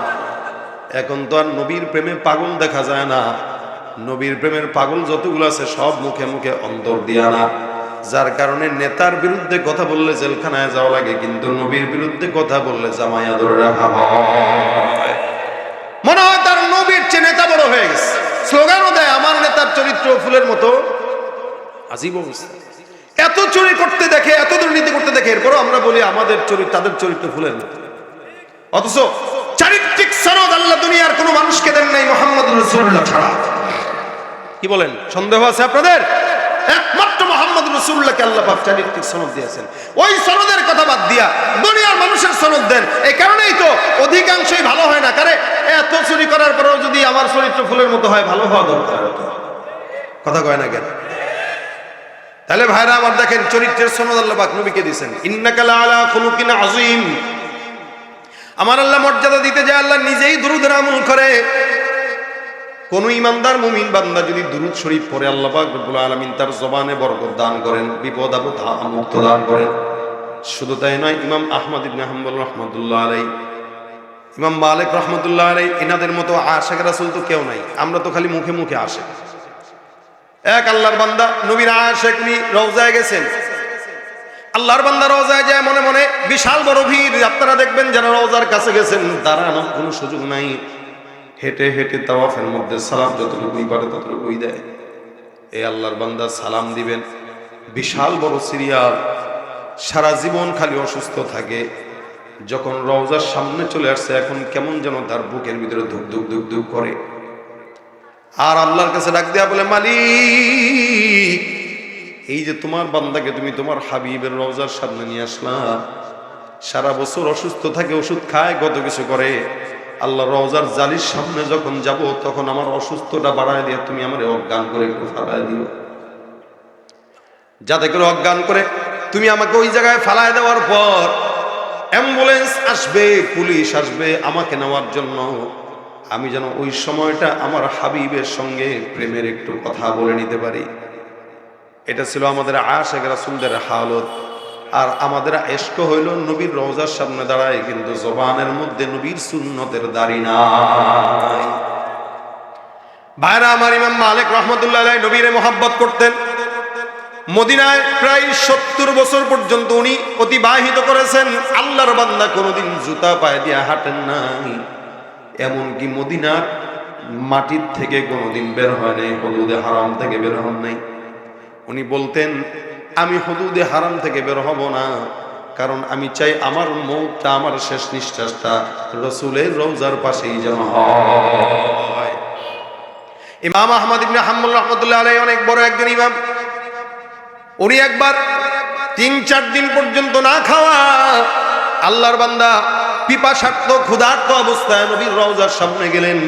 এখন তো আর নবীর প্রেমে পাগল দেখা যায় না। নবীর প্রেমের পাগল যতগুলো আছে সব মুখে মুখে অন্তর দিয়া না, যার কারণে নেতার বিরুদ্ধে কথা বললে জেলখানায় যাওয়া লাগে, কিন্তু নবীর বিরুদ্ধে কথা বললে জামাইয়া ধরে রাখা হয়। মনে হয় তার নবীর চেয়ে নেতা বড় হয়ে গেছে। স্লোগানও দেয়, আমার নেতার চরিত্র ফুলের মতো। আজীব অবস্থা। এত চুরি করতে দেখে, এত দুর্নীতি করতে দেখে, এরপরও আমরা বলি আমাদের চরিত্র, তাদের চরিত্র ফুলের মতো। অথচ চারিত্রিক সনদ আল্লাহ দুনিয়ার কোনো মানুষকে দেন নাই মুহাম্মদুর রাসূলুল্লাহ ছাড়া। কি বলেন, সন্দেহ আছে আপনাদের? একমাত্র মুহাম্মদুর রাসূলুল্লাহকে আল্লাহ পাক চারিত্রিক সনদ দিয়েছেন। ওই সনদের কথা বাদ দিয়া দুনিয়ার মানুষের সনদ দেন। এই কারণেই তো অধিকাংশই ভালো হয় না। কারণ এত চুরি করার পরেও যদি আমার চরিত্র ফুলের মতো হয়, ভালো হওয়া দরকার। কথা কয় না কেন? তাহলে ভাইরা আমার দেখেন, চরিত্রের সনদ আল্লাহ পাক নবীকে দিয়েছেন। ইন্নাকা লাআলা খুলুকিন আযীম। আমার আল্লাহ মর্যাদা দিতে যায়, আল্লাহ নিজেই দুরূদের আমল করে। কোন ঈমানদার মুমিন বান্দা যদি দুরূদ শরীফ পড়ে, আল্লাহ পাক রব্বুল আলামিন তার জবানে বরকত দান করেন, বিপদ আপদ মুক্ত দান করেন। শুধু তাই নয়, ইমাম আহমদ ইবনে হাম্বল রাহমাতুল্লাহ আলাইহি, ইমাম মালিক রাহমাতুল্লাহ আলাইহি, এনাদের মতো আশিক রাসূল তো কেউ নাই। আমরা তো খালি মুখে মুখে আশিক। এক আল্লাহর বান্দা নবীর আশিক, উনি রওজায় গেছেন। আল্লাহর বান্দা রওজায় যায়, মনে মনে বিশাল বড় ভিড়। আপনারা দেখবেন যারা রওজার কাছে গেছেন, দাঁড়ানোর কোনো সুযোগ নাই। হেঁটে হেঁটে তাওয়াফের মধ্যে সালাম যতটুকুই পারে ততটুকুই দেয়। এই আল্লাহর বান্দা সালাম দিবেন, বিশাল বড় সিরিয়াল, সারা জীবন খালি অসুস্থ থাকে। যখন রওজার সামনে চলে আসছে, এখন কেমন যেন তার বুকের ভিতরে ধুক ধুক ধুক ধুক করে। আর আল্লাহর কাছে ডাক দেয়া বলে, মালিক, এই যে তোমার বান্দাকে তুমি তোমার হাবিবের রওজার সামনে নিয়ে আসলা, সারা বছর অসুস্থ থাকে, ওষুধ খায়, কত কিছু করে। আল্লাহ রওজার জালির সামনে যখন যাব, তখন আমার অসুস্থটা বাড়ায় দিয়ে তুমি আমার অজ্ঞান করে একটু ফালায় দিও, যাতে করে অজ্ঞান করে তুমি আমাকে ওই জায়গায় ফালায় দেওয়ার পর অ্যাম্বুলেন্স আসবে, পুলিশ আসবে আমাকে নেওয়ার জন্য, আমি যেন ওই সময়টা আমার হাবিবের সঙ্গে প্রেমের একটু কথা বলে নিতে পারি। এটা ছিল আমাদের আশিক রাসূলদের হালত। আর আমাদের ইশক হইল নবীর রওজার সামনে দাঁড়ায়, কিন্তু জবানের মধ্যে নবীর সুন্নতের দাড়ি নাই। ভাইরা আমার, ইমাম মালিক রাহমাতুল্লাহ আলাইহি নবীরে মুহাব্বত করতেন। মদিনায় প্রায় 70 বছর পর্যন্ত উনি অতিবাহিত করেছেন। আল্লাহর বান্দা কোনোদিন জুতা পায়ে দিয়ে হাঁটেন নাই, এমনকি মদিনার মাটির থেকে কোনোদিন বের হয় নাই, হুদুদে হারাম থেকে বের হন নাই। উনি বলতেন, আমি হুদুদে হারাম থেকে বের হব না, কারণ আমি চাই আমার মৌতটা, আমার শেষ নিঃশ্বাসটা রাসূলের রওজার পাশেই যেন হয়। ইমাম আহমদ ইবনে হাম্বল রাহমাতুল্লাহ আলাইহি অনেক বড় একজন ইমাম। উনি একবার 3-4 দিন পর্যন্ত না খাওয়া, আল্লাহর বান্দা পিপাসার্ত ক্ষুধার্ত অবস্থায় নবীর রওজার সামনে গেলেন।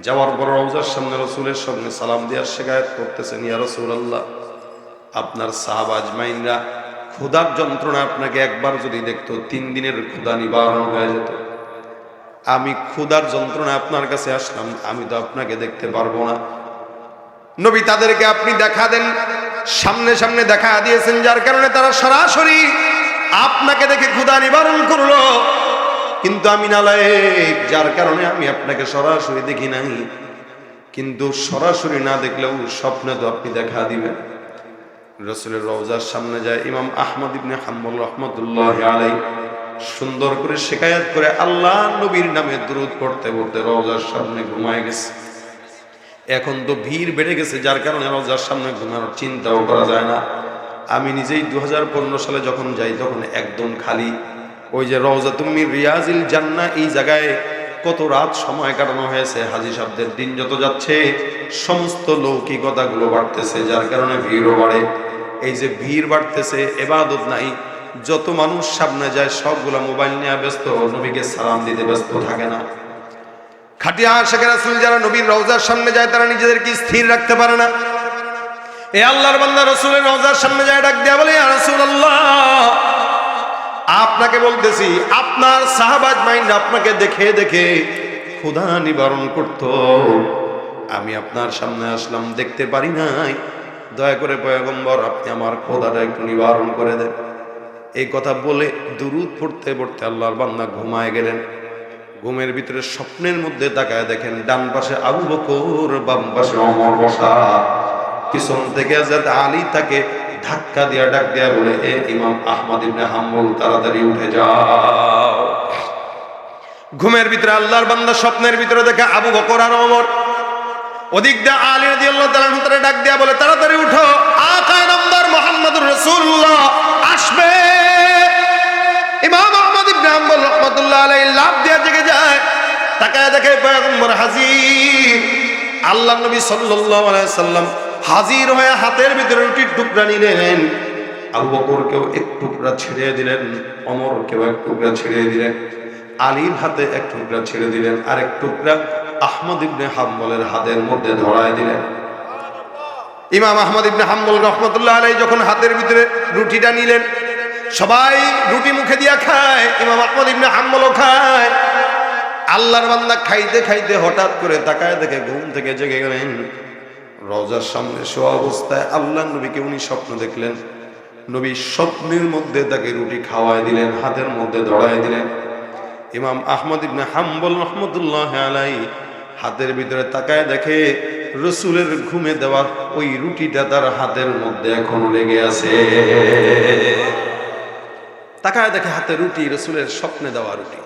যাওয়ার পর রওজার সামনে রাসূলের সামনে সালাম দেওয়ার শিকায়ত করতেছেন, ইয়া রাসূলুল্লাহ, আপনার সাহাবা আজমাইনরা ক্ষুধার যন্ত্রণা আপনাকে একবার যদি দেখতো 3 দিনের ক্ষুধা নিবারণ হয়ে যেত। আমি ক্ষুধার যন্ত্রণা আপনার কাছে আসলাম, আমি তো আপনাকে দেখতে পারবো না। নবী তাদেরকে আপনি দেখা দেন, সামনে সামনে দেখা দিয়েছেন, যার কারণে তারা সরাসরি আপনাকে দেখে ক্ষুধা নিবারণ করলো। কিন্তু আমি নালায়েক, যার কারণে আমি আপনাকে সরাসরি দেখি নাই। কিন্তু সরাসরি না দেখলেও স্বপ্নে তো আপনি দেখা দিবেন। রাসূলের রওজার সামনে যায় ইমাম আহমদ ইবনে হাম্বল রাহমাতুল্লাহি আলাইহি সুন্দর করে শিকায়াত করে আল্লাহ নবীর নামে দুরূদ পড়তে পড়তে রওজার সামনে ঘুমায় গেছে। এখন তো ভিড় বেড়ে গেছে, যার কারণে রওজার সামনে ঘুমানোর চিন্তাও করা যায় না। আমি নিজেই 2015 সালে যখন যাই তখন একদম খালি। ওই যে রওজাতুম মিন রিয়াজিল জান্নাহ, এই জায়গায় কত রাত সময় কাটানো হয়েছে। হাজী সাহেবদের দিন যত যাচ্ছে সমস্ত লৌকিকতাগুলো বাড়তেছে, যার কারণে ভিড়ও বাড়ে। এই যে ভিড় বাড়তেছে, ইবাদত নাই, যত মানুষ সামনে যায় সবগুলা মোবাইল নিয়ে ব্যস্ত, নবীকে সালাম দিতে ব্যস্ত থাকে না। খাটিয়া আশিকে রাসূল যারা নবীর রওজার সামনে যায় তারা নিজেদেরকে স্থির রাখতে পারে না। এ আল্লাহর বান্দা রাসূলের রওজার সামনে যায় ডাক দিয়া বলে, ইয়া রাসূলুল্লাহ, আপনাকে বলতেছি, আপনার সাহাবা আজমাইন আপনাকে দেখে দেখে ক্ষুধা নিবারণ করত। আমি আপনার সামনে আসলাম, দেখতে পারি নাই। দয়া করে পয়গম্বর, আপনি আমার ক্ষুধাটা একটু নিবারণ করে দেন। এই কথা বলে দুরূদ পড়তে পড়তে আল্লাহর বান্দা ঘুমায় গেলেন। ঘুমের ভিতরে স্বপ্নের মধ্যে তাকায় দেখেন ডান পাশে আবু বকর, বাম পাশে ওমর বসা। পিছন থেকে হযরত আলী তাকে ধাক্কা দিয়া ডাক দিয়া বলে, এ ইমাম আহমদ ইবনে হাম্বল, তাড়াতাড়ি উঠে যাও। ঘুমের ভিতরে আল্লাহর বান্দা স্বপ্নের ভিতরে দেখে আবু বকর আর ওমর, ওদিক দিয়ে আলী রাদিয়াল্লাহু তাআলা তারে ডাক দিয়া বলে, তাড়াতাড়ি উঠো, আকা নামদার মুহাম্মদুর রাসূলুল্লাহ আসবে। ইমাম আহমদ ইবনে হাম্বল রাহমাতুল্লাহ আলাইহি লাফ দিয়ে জেগে যায়, তাকায় দেখে পয়গম্বর হাজির। আল্লাহর নবী সাল্লাল্লাহু আলাইহি সাল্লাম হাজির হয়ে হাতের ভিতরে রুটির টুকরা নিলেন। আবু বকরকেও এক টুকরা ছেড়ে দিলেন, ওমরকেও এক টুকরা ছেড়ে দিলেন, আলীর হাতে এক টুকরা ছেড়ে দিলেন, আর এক টুকরা আহমদ ইবনে হাম্বলের হাতের মধ্যে ধরায় দিলেন। ইমাম আহমদ ইবনে হাম্বল রাহমাতুল্লাহ আলাইহি যখন হাতের ভিতরে রুটিটা নিলেন, সবাই রুটি মুখে দিয়া খায়, ইমাম আহমদ ইবনে হাম্বলও খায়। আল্লাহর বান্দা খাইতে খাইতে হঠাৎ করে তাকায় দেখে ঘুম থেকে জেগে গেলেন। রওজার সামনে শোয়া অবস্থায় আল্লাহ নবীকে উনি স্বপ্ন দেখলেন। নবী স্বপ্নের মধ্যে তাকে রুটি খাওয়ায় দিলেন, হাতের মধ্যে ধরায় দিলেন। ইমাম আহমদ ইবনে হাম্বল রাহমাতুল্লাহ আলাইহি হাতের ভিতরে তাকায় দেখে রাসূলের ঘুমে দেওয়া ওই রুটিটা তার হাতের মধ্যে এখনো লেগে আছে। তাকায় দেখে হাতে রুটি, রাসূলের স্বপ্নে দেওয়া রুটি।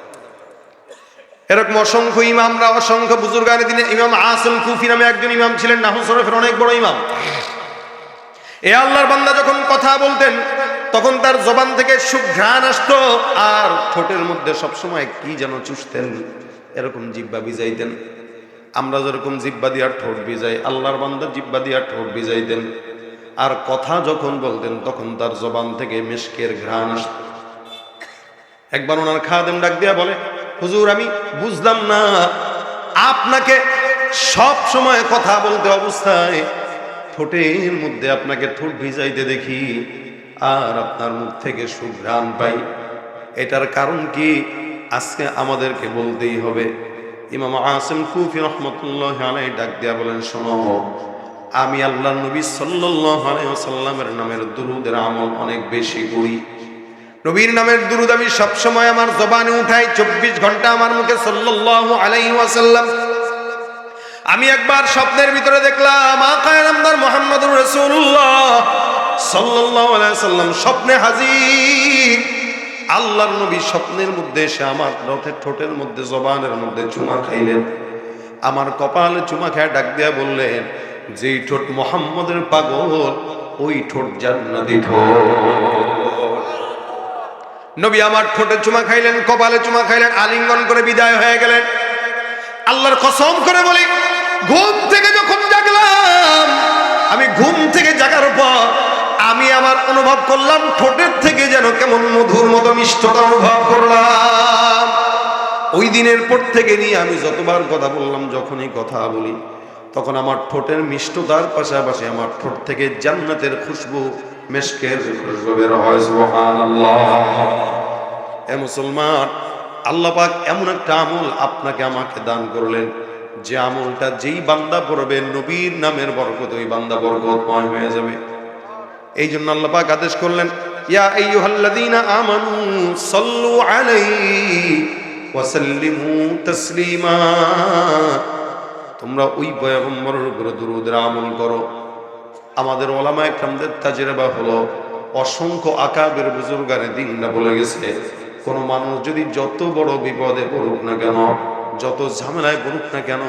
এরকম অসংখ্য ইমামরা, অসংখ্য বুজুর্গানে দিনে ইমাম আসিম কুফি নামে একজন ইমাম ছিলেন, নাহু সরফের অনেক বড় ইমাম। এ আল্লাহর বান্দা যখন কথা বলতেন তখন তার জবান থেকে সুঘ্রাণ আসতো, আর ঠোঁটের মধ্যে সবসময় কি যেন চুষতেন, এরকম জিহ্বা ভিজাইতেন। আমরা যেরকম জিহ্বা দিয়া ঠোঁট ভিজাই, আল্লাহর বান্দা জিহ্বা দিয়া ঠোঁট ভিজাইতেন। আর কথা যখন বলতেন তখন তার জবান থেকে মিশকের ঘ্রাণ আসত। একবার ওনার খাদেম ডাক দিয়া বলে, হুজুর, আমি বুঝলাম না, আপনাকে সব সময় কথা বলতে অবস্থায় ঠোঁটের মধ্যে আপনাকে ঠোঁট ভিজাইতে দেখি, আর আপনার মুখ থেকে সুঘ্রাণ পাই, এটার কারণ কি? আজকে আমাদেরকে বলতেই হবে। ইমাম আসিম কুফি রাহমাতুল্লাহ আলাইহি ডাক দিয়া বলেন, শোনো, আমি আল্লাহর নবী সাল্লাল্লাহু আলাইহি ওয়াসাল্লামের নামের দুরূদের আমল অনেক বেশি করি। নবীর নামের দুরূদ আমি সব সময় আমার জবানে উঠাই, 24 ঘন্টা আমার মুখে সাল্লাল্লাহু আলাইহি ওয়াসাল্লাম। আমি একবার স্বপ্নের ভিতরে দেখলাম আকায়ে নামদার মুহাম্মদুর রাসূলুল্লাহ সাল্লাল্লাহু আলাইহি ওয়াসাল্লাম স্বপ্নে হাজির। আল্লাহর নবী স্বপ্নের মধ্যে এসে আমার ঠোঁটের মধ্যে, জবানের মধ্যে চুমা খাইলেন। আমার কপালে চুমা খেয়ে ডাক দিয়া বললেন, যেই ঠোঁট মুহাম্মদের পাগল, ওই ঠোঁট জান্নাতি ঠোঁট। নবী আমার ঠোঁটে চুমা খাইলেন, কপালে চুমা খাইলেন, আলিঙ্গন করে বিদায় হয়ে গেলেন। আল্লাহর কসম করে বলি, ঘুম থেকে যখন জাগলাম, আমি ঘুম থেকে জাগার পর আমি আমার অনুভব করলাম ঠোঁটের থেকে যেন কেমন মধুর মতো মিষ্টতা অনুভব করলাম। ওই দিনের পর থেকে নিয়ে আমি যতবার কথা বললাম, যখনই কথা বলি তখন আমার ঠোঁটের মিষ্টতার পাশাপাশি আমার ঠোঁট থেকে জান্নাতের খুশবু, মেশকের খুশবু বের হয়। সুবহানাল্লাহ। এ মুসলমান, আল্লাহ পাক এমন একটা আমল আপনাকে আমাকে দান করলেন, যে আমলটা যেই বান্দা পড়বে নবীর নামের বরকত ওই বান্দা বরকতময় হয়ে যাবে। এই জন্য আল্লাহ পাক আদেশ করলেন, ইয়া আইয়ুহাল্লাযীনা আমানু সাল্লু আলাইহি ওয়া সাল্লিমু তাসলিমা। তোমরা ওই পয়গম্বরের উপরে দুরূদের আমল করো। আমাদের ওলামায়ে কেরামদের তাজরিবা হলো, অসংখ্য আকাবের বুজুর্গানে দিনটা বলে গেছে, কোন মানুষ যদি যত বড় বিপদে পড়ুক না কেন, যত ঝামেলায় পড়ুক না কেন,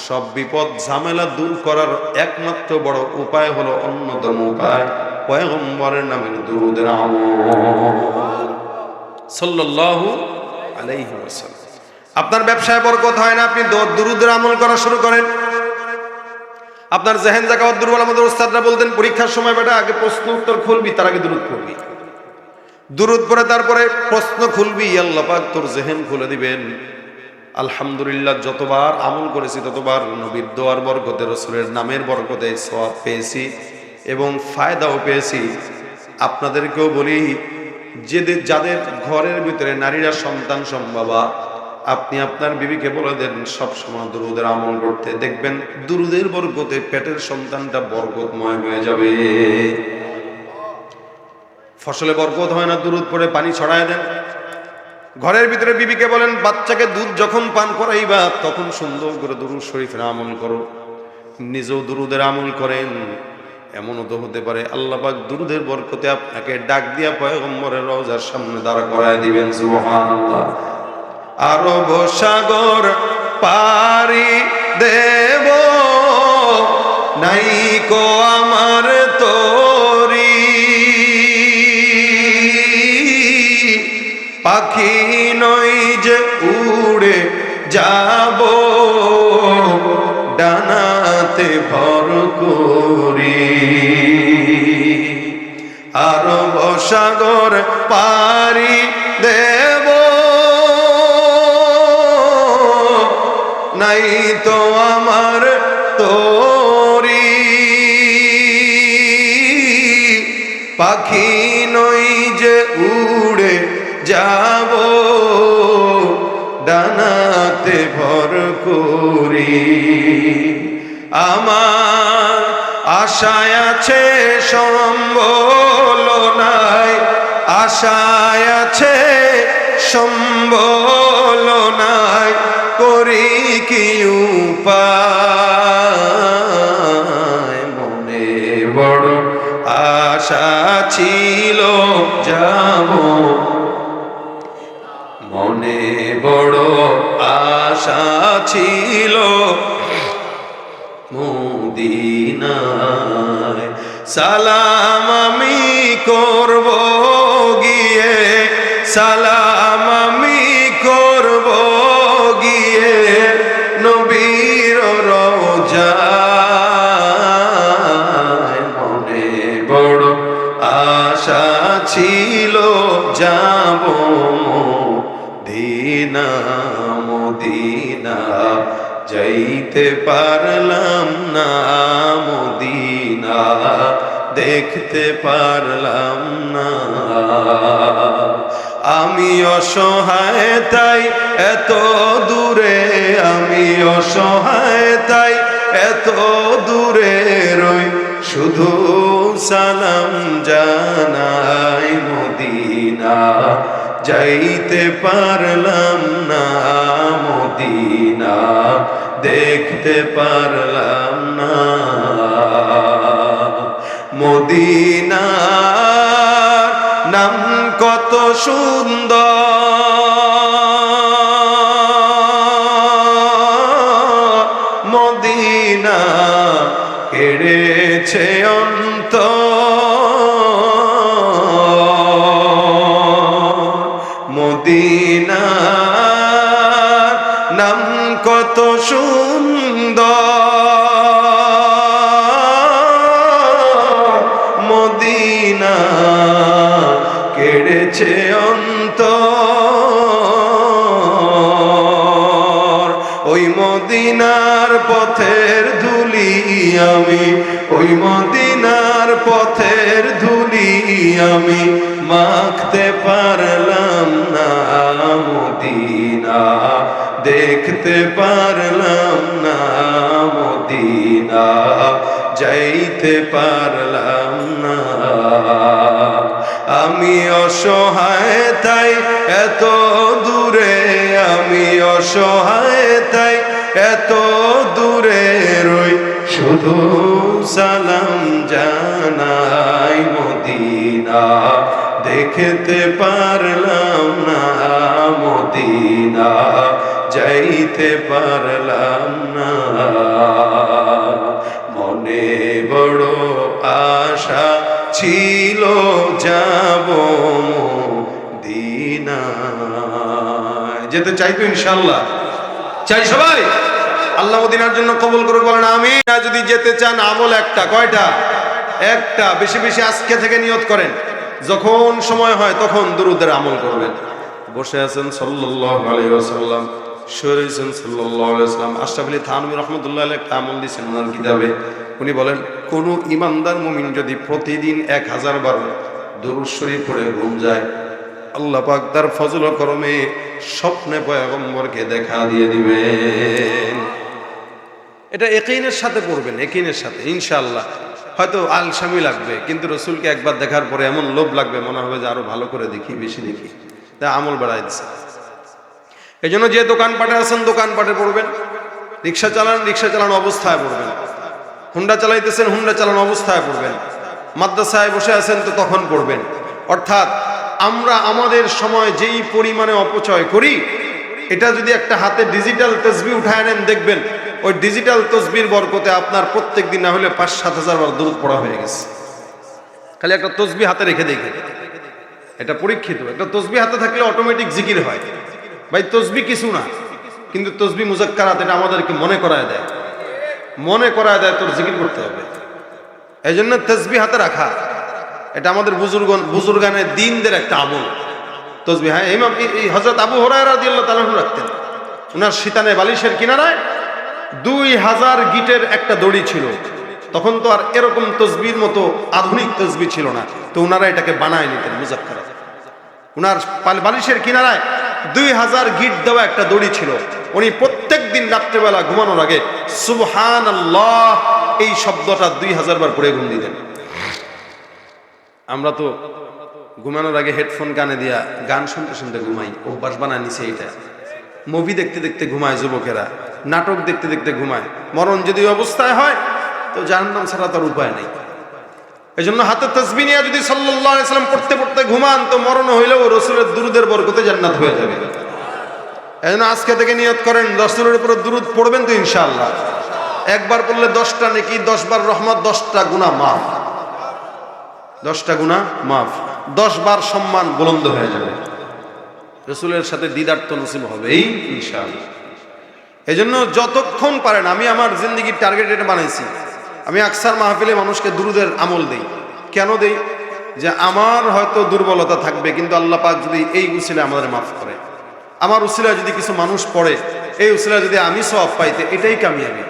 সব বিপদ ঝামেলা দূর করার একমাত্র বড় উপায় হলো, অন্যতম উপায় পয়গম্বরের নামের দুরূদের আমল সাল্লাল্লাহু আলাইহি ওয়াসাল্লাম। আপনার ব্যবসায় বরকত হয় না, আপনি দুরূদের আমল করা শুরু করেন। আপনার জেহেন জাকাত দুর্বল। আমাদের ওস্তাদরা বলতেন, পরীক্ষার সময় বেটা আগে প্রশ্ন উত্তর খুলবি, তার আগে দুরূদ পড়বি, দুরূদ পড়ে তারপরে প্রশ্ন খুলবি, আল্লাহ পাক তোর জেহেন খুলে দিবেন। আলহামদুলিল্লাহ, যতবার আমল করেছি ততবার নবীর দোয়ার বরকতে, রাসূলের নামের বরকতে সওয়াব পেয়েছি এবং ফায়দাও পেয়েছি। আপনাদেরকেও বলি, যাদের ঘরের ভিতরে নারীরা সন্তান সম্ভবা, আপনি আপনার বিবিকে বলে দেন সবসময় দুরূদের আমল করতে, দেখবেন দুরূদের বরকতে পেটের সন্তানটা বরকতময় হয়ে যাবে। ফসলে বরকত হয় না, দুরূদ পড়ে পানি ছড়ায় দেন। ঘরের ভিতরে বিবিকে বলেন, বাচ্চাকে দুধ যখন পান করাইবা তখন সুন্দর করে দুরূদ শরীফের আমল করো, নিজেও দুরূদের আমল করেন। এমনও তো হতে পারে আল্লাহ পাক দুরূদের বরকতে আপনাকে ডাক দিয়া পয়গম্বরের রওজার সামনে দাঁড় করায় দিবেন। সুবহানাল্লাহ। আরব সাগর পারি দেব, নাইকো আমার তরি, পাখি নই যে উড়ে যাব, ডানাতে ভর করি। আরব সাগর পারি দেব, নাই তো আমার তরি, পাখি নই যে উড়ে যাব, ডানাতে ভর করি। আমার আশায় আছে সম্বল নাই, আশায় আছে সম্বল নাই, করি কি উপায়। মনে বড় আশা ছিল যাব, মনে বড় আশা ছিল মদিনায়। সালাম আমি করব গিয়ে, সালাম আমি করব গিয়ে, নবীর রওজায়। মনে বড় আশা ছিল যাব মদিনা, মদিনা যাইতে পারলাম না, মদিনা দেখতে পারলাম না। আমি অসহায় তাই এত দূরে, আমি অসহায় তাই এত দূরে রই, শুধু সালাম জানাই মদিনা, যাইতে পারলাম না, মদিনা দেখতে পারলাম না। মদিনার নাম কত সুন্দর, মদিনা কেড়েছে অন্তর। মদিনার নাম কত সুন্দর, মদিনা ভরেছে অন্তর ওই মদিনার পথের ধুলি আমি, ওই মদিনার পথের ধুলি আমি মাখতে পারলাম না মদিনা, দেখতে পারলাম না মদিনা, যাইতে পারলাম না। আমি অসহায় তাই এত দূরে, আমি অসহায় তাই এত দূরে রই, শুধু সালাম জানাই মদিনা, দেখতে পারলাম না মদিনা, যাইতে পারলাম না। মনে বড় আশা ছিল যাব মদিনায়, যেতে চাইতো ইনশাআল্লাহ, চাই সবাই। আল্লাহ মদিনার জন্য কবুল করুক, বলেন আমিন। যদি যেতে চান আমল একটা, কয়টা? একটা। বেশি বেশি আজকে থেকে নিয়ত করেন, যখন সময় হয় তখন দুরূদের আমল করবেন। বসে আছেন সাল্লাল্লাহু আলাইহি ওয়াসাল্লাম, শুয়ে রয়েছেন সাল্লাল্লাহু আলাইহি ওয়াসাল্লাম। আশরাফ আলী থানভী রাহমাতুল্লাহ আলাইহি একটা আমল দিয়েছেন ওনার কিতাবে। উনি বলেন, কোন ইমানদার মুমিন যদি প্রতিদিন 1000 বার দুরূদ শরীফ পড়ে ঘুম যায়, আল্লাহ পাক তার ফজল ও করমে স্বপ্নে পয়গম্বরকে দেখা দিয়ে দিবেন। এটা ইয়াকিনের সাথে পড়বেন, ইয়াকিনের সাথে ইনশাআল্লাহ। হয়তো আলসামি লাগবে, কিন্তু রসুলকে একবার দেখার পরে এমন লোভ লাগবে, মনে হবে যে আরো ভালো করে দেখি, বেশি দেখি, তাই আমল বাড়াই দিচ্ছে। এই জন্য যে দোকানপাটে আছেন দোকানপাটে পড়বেন, রিক্সা চালান অবস্থায় পড়বেন, হুন্ডা চালাইতেছেন হুন্ডা চালানো অবস্থায় পড়বেন, মাদ্রাসায় বসে আছেন তো তখন পড়বেন। অর্থাৎ আমরা আমাদের সময় যেই পরিমাণে অপচয় করি, এটা যদি একটা হাতে ডিজিটাল তসবিহ উঠায় নেন, দেখবেন ওই ডিজিটাল তসবির বরকতে আপনার প্রত্যেক দিন না হলে 5-7 হাজার বার দুরূদ পড়া হয়ে গেছে। খালি একটা তসবিহ হাতে রেখে দেখে, এটা পরীক্ষিত। একটা তসবিহ হাতে থাকলে অটোমেটিক জিকির হয়। ভাই তসবিহ কিছু না, কিন্তু তসবিহ মুজাক্কারাত এটা আমাদেরকে মনে করায় দেয়, তোর জিকির করতে হবে। এই জন্য তসবিহ হাতে রাখা এটা আমাদের বুজুর্গানের দিনদের একটা আমল। তসবিহ, হ্যাঁ, ইমাম হযরত আবু হুরায়রা রাদিয়াল্লাহু তাআলা রাখতেন। ওনার শীতানে বালিশের কিনারায় 2000 গিটের একটা দড়ি ছিল। তখন তো আর এরকম তসবির মতো আধুনিক তসবিহ ছিল না, তো ওনারা এটাকে বানায় নিতেন মুজাক্কারাত। ওনার বালিশের কিনারায় 2000 গিট দেওয়া একটা দড়ি ছিল। উনি প্রত্যেক দিন রাত্রেবেলা ঘুমানোর আগে সুবহানাল্লাহ এই শব্দটা 2000 বার পড়ে ঘুম দিতেন। আমরা তো ঘুমানোর আগে হেডফোন কানে দিয়া গান শুনতে শুনতে ঘুমাই, অভ্যাস বানায় নিছে এইটা। মুভি দেখতে দেখতে ঘুমায় যুবকেরা, নাটক দেখতে দেখতে ঘুমায়। মরণ যদি অবস্থায় হয় তো জাহান্নাম ছাড়া তার উপায় নেই। এই জন্য হাতে তাসবিহ নিয়ে যদি সাল্লাল্লাহু আলাইহি ওয়াসাল্লাম পড়তে পড়তে ঘুমান, তো মরণ হইলেও রাসূলের দুরূদের বরকতে জান্নাত হয়ে যাবে। এই জন্য আজকে থেকে নিয়ত করেন, রাসূলের উপর দুরূদ পড়বেন তো ইনশাআল্লাহ। একবার পড়লে 10টা নেকি, 10 বার রহমত, 10টা গুনাহ মাফ, 10টা গুনাহ মাফ, 10 বার সম্মান বুলন্দ হয়ে যাবে। রাসূলের সাথে দিদার তো নসিব হবেই ইনশাআল্লাহ। এই জন্য যতক্ষণ পারেন, আমি আমার জিন্দেগির টার্গেট এটা বানাইছি, আমি আকসার মাহফিলে মানুষকে দুরূদের আমল দেই। কেন দেই? যে আমার হয়তো দুর্বলতা থাকবে, কিন্তু আল্লাহ পাক যদি এই উসিলা আমাদের মাফ করে, আমার উসিলা যদি কিছু মানুষ পড়ে, এই উসিলা যদি আমি সওয়াব পাইতে, এটাই কামিয়াবি।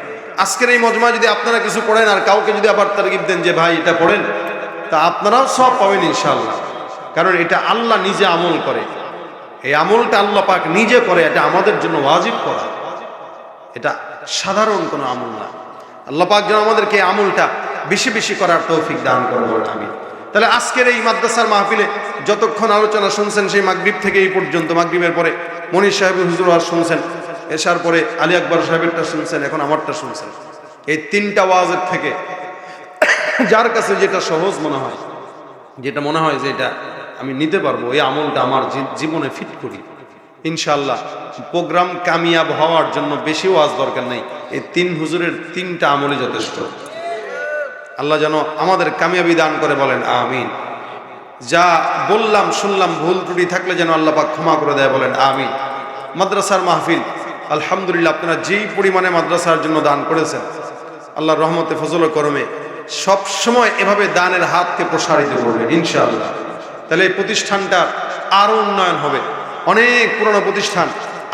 আজকের এই মজমা যদি আপনারা কিছু পড়েন আর কাউকে যদি আবার তারগিব দেন যে ভাই এটা পড়েন, তা আপনারাও সওয়াব পাবেন ইনশাআল্লাহ। কারণ এটা আল্লাহ নিজে আমল করে, এই আমলটা আল্লাহ পাক নিজে করে, এটা আমাদের জন্য ওয়াজিব করা, এটা সাধারণ কোনো আমল না। আল্লাহ পাক যেন আমাদেরকে এই আমলটা বেশি বেশি করার তৌফিক দান করবেন। আমি তাহলে আজকের এই মাদ্রাসার মাহফিলে যতক্ষণ আলোচনা শুনছেন, সেই মাগরিব থেকে এই পর্যন্ত, মাগরিবের পরে মনির সাহেবের হুজুর ওয়াজ শুনছেন, এশার পরে আলী আকবর সাহেবেরটা শুনছেন, এখন আমারটা শুনছেন। এই 3টা ওয়াজের থেকে যার কাছে যেটা সহজ মনে হয়, যেটা মনে হয় যে এটা আমি নিতে পারবো, এই আমলটা আমার জীবনে ফিট করি, ইনশাআল্লাহ প্রোগ্রাম কামিয়াব হওয়ার জন্য বেশি ওয়াজ দরকার নেই। এই 3 হুজুরের 3টা আমলই যথেষ্ট। আল্লাহ যেন আমাদের কামিয়াবি দান করে, বলেন আমিন। যা বললাম শুনলাম ভুল ত্রুটি থাকলে যেন আল্লাহ পাক ক্ষমা করে দেয়, বলেন আমিন। মাদ্রাসার মাহফিল আলহামদুলিল্লাহ, আপনারা যেই পরিমাণে মাদ্রাসার জন্য দান করেছেন, আল্লাহর রহমতে ফজল ও করমে সব সময় এভাবে দানের হাতকে প্রসারিত করবেন ইনশাআল্লাহ। তাহলে এই প্রতিষ্ঠানটা আরো উন্নয়ন হবে। অনেক পুরনো প্রতিষ্ঠান,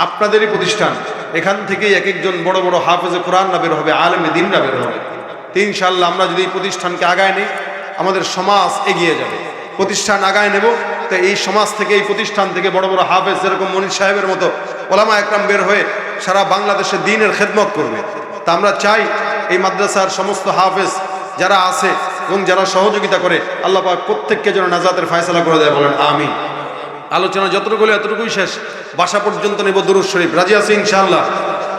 আপনাদেরই প্রতিষ্ঠান, এখান থেকেই এক একজন বড় বড় হাফেজে কোরআন না বের হবে, আলেমে দিন না বের হবে। তো ইনশাআল্লাহ আমরা যদি এই প্রতিষ্ঠানকে আগায় নিই, আমাদের সমাজ এগিয়ে যাবে। প্রতিষ্ঠান আগায় নেব, তো এই সমাজ থেকে, এই প্রতিষ্ঠান থেকে বড় বড় হাফেজ যেরকম মনির সাহেবের মতো ওলামা একরাম বের হয়ে সারা বাংলাদেশে দ্বীনের খেদমত করবে। তা আমরা চাই এই মাদ্রাসার সমস্ত হাফেজ যারা আছে এবং যারা সহযোগিতা করে, আল্লাহ পাক প্রত্যেককে যেন নাজাতের ফয়সালা করে দেয়, বলেন আমিন। আলোচনা যতটুকু হলো এতটুকুই শেষ, বাসা পর্যন্ত নেব দুরূদ শরীফ। রাজি আছি ইনশাআল্লাহ?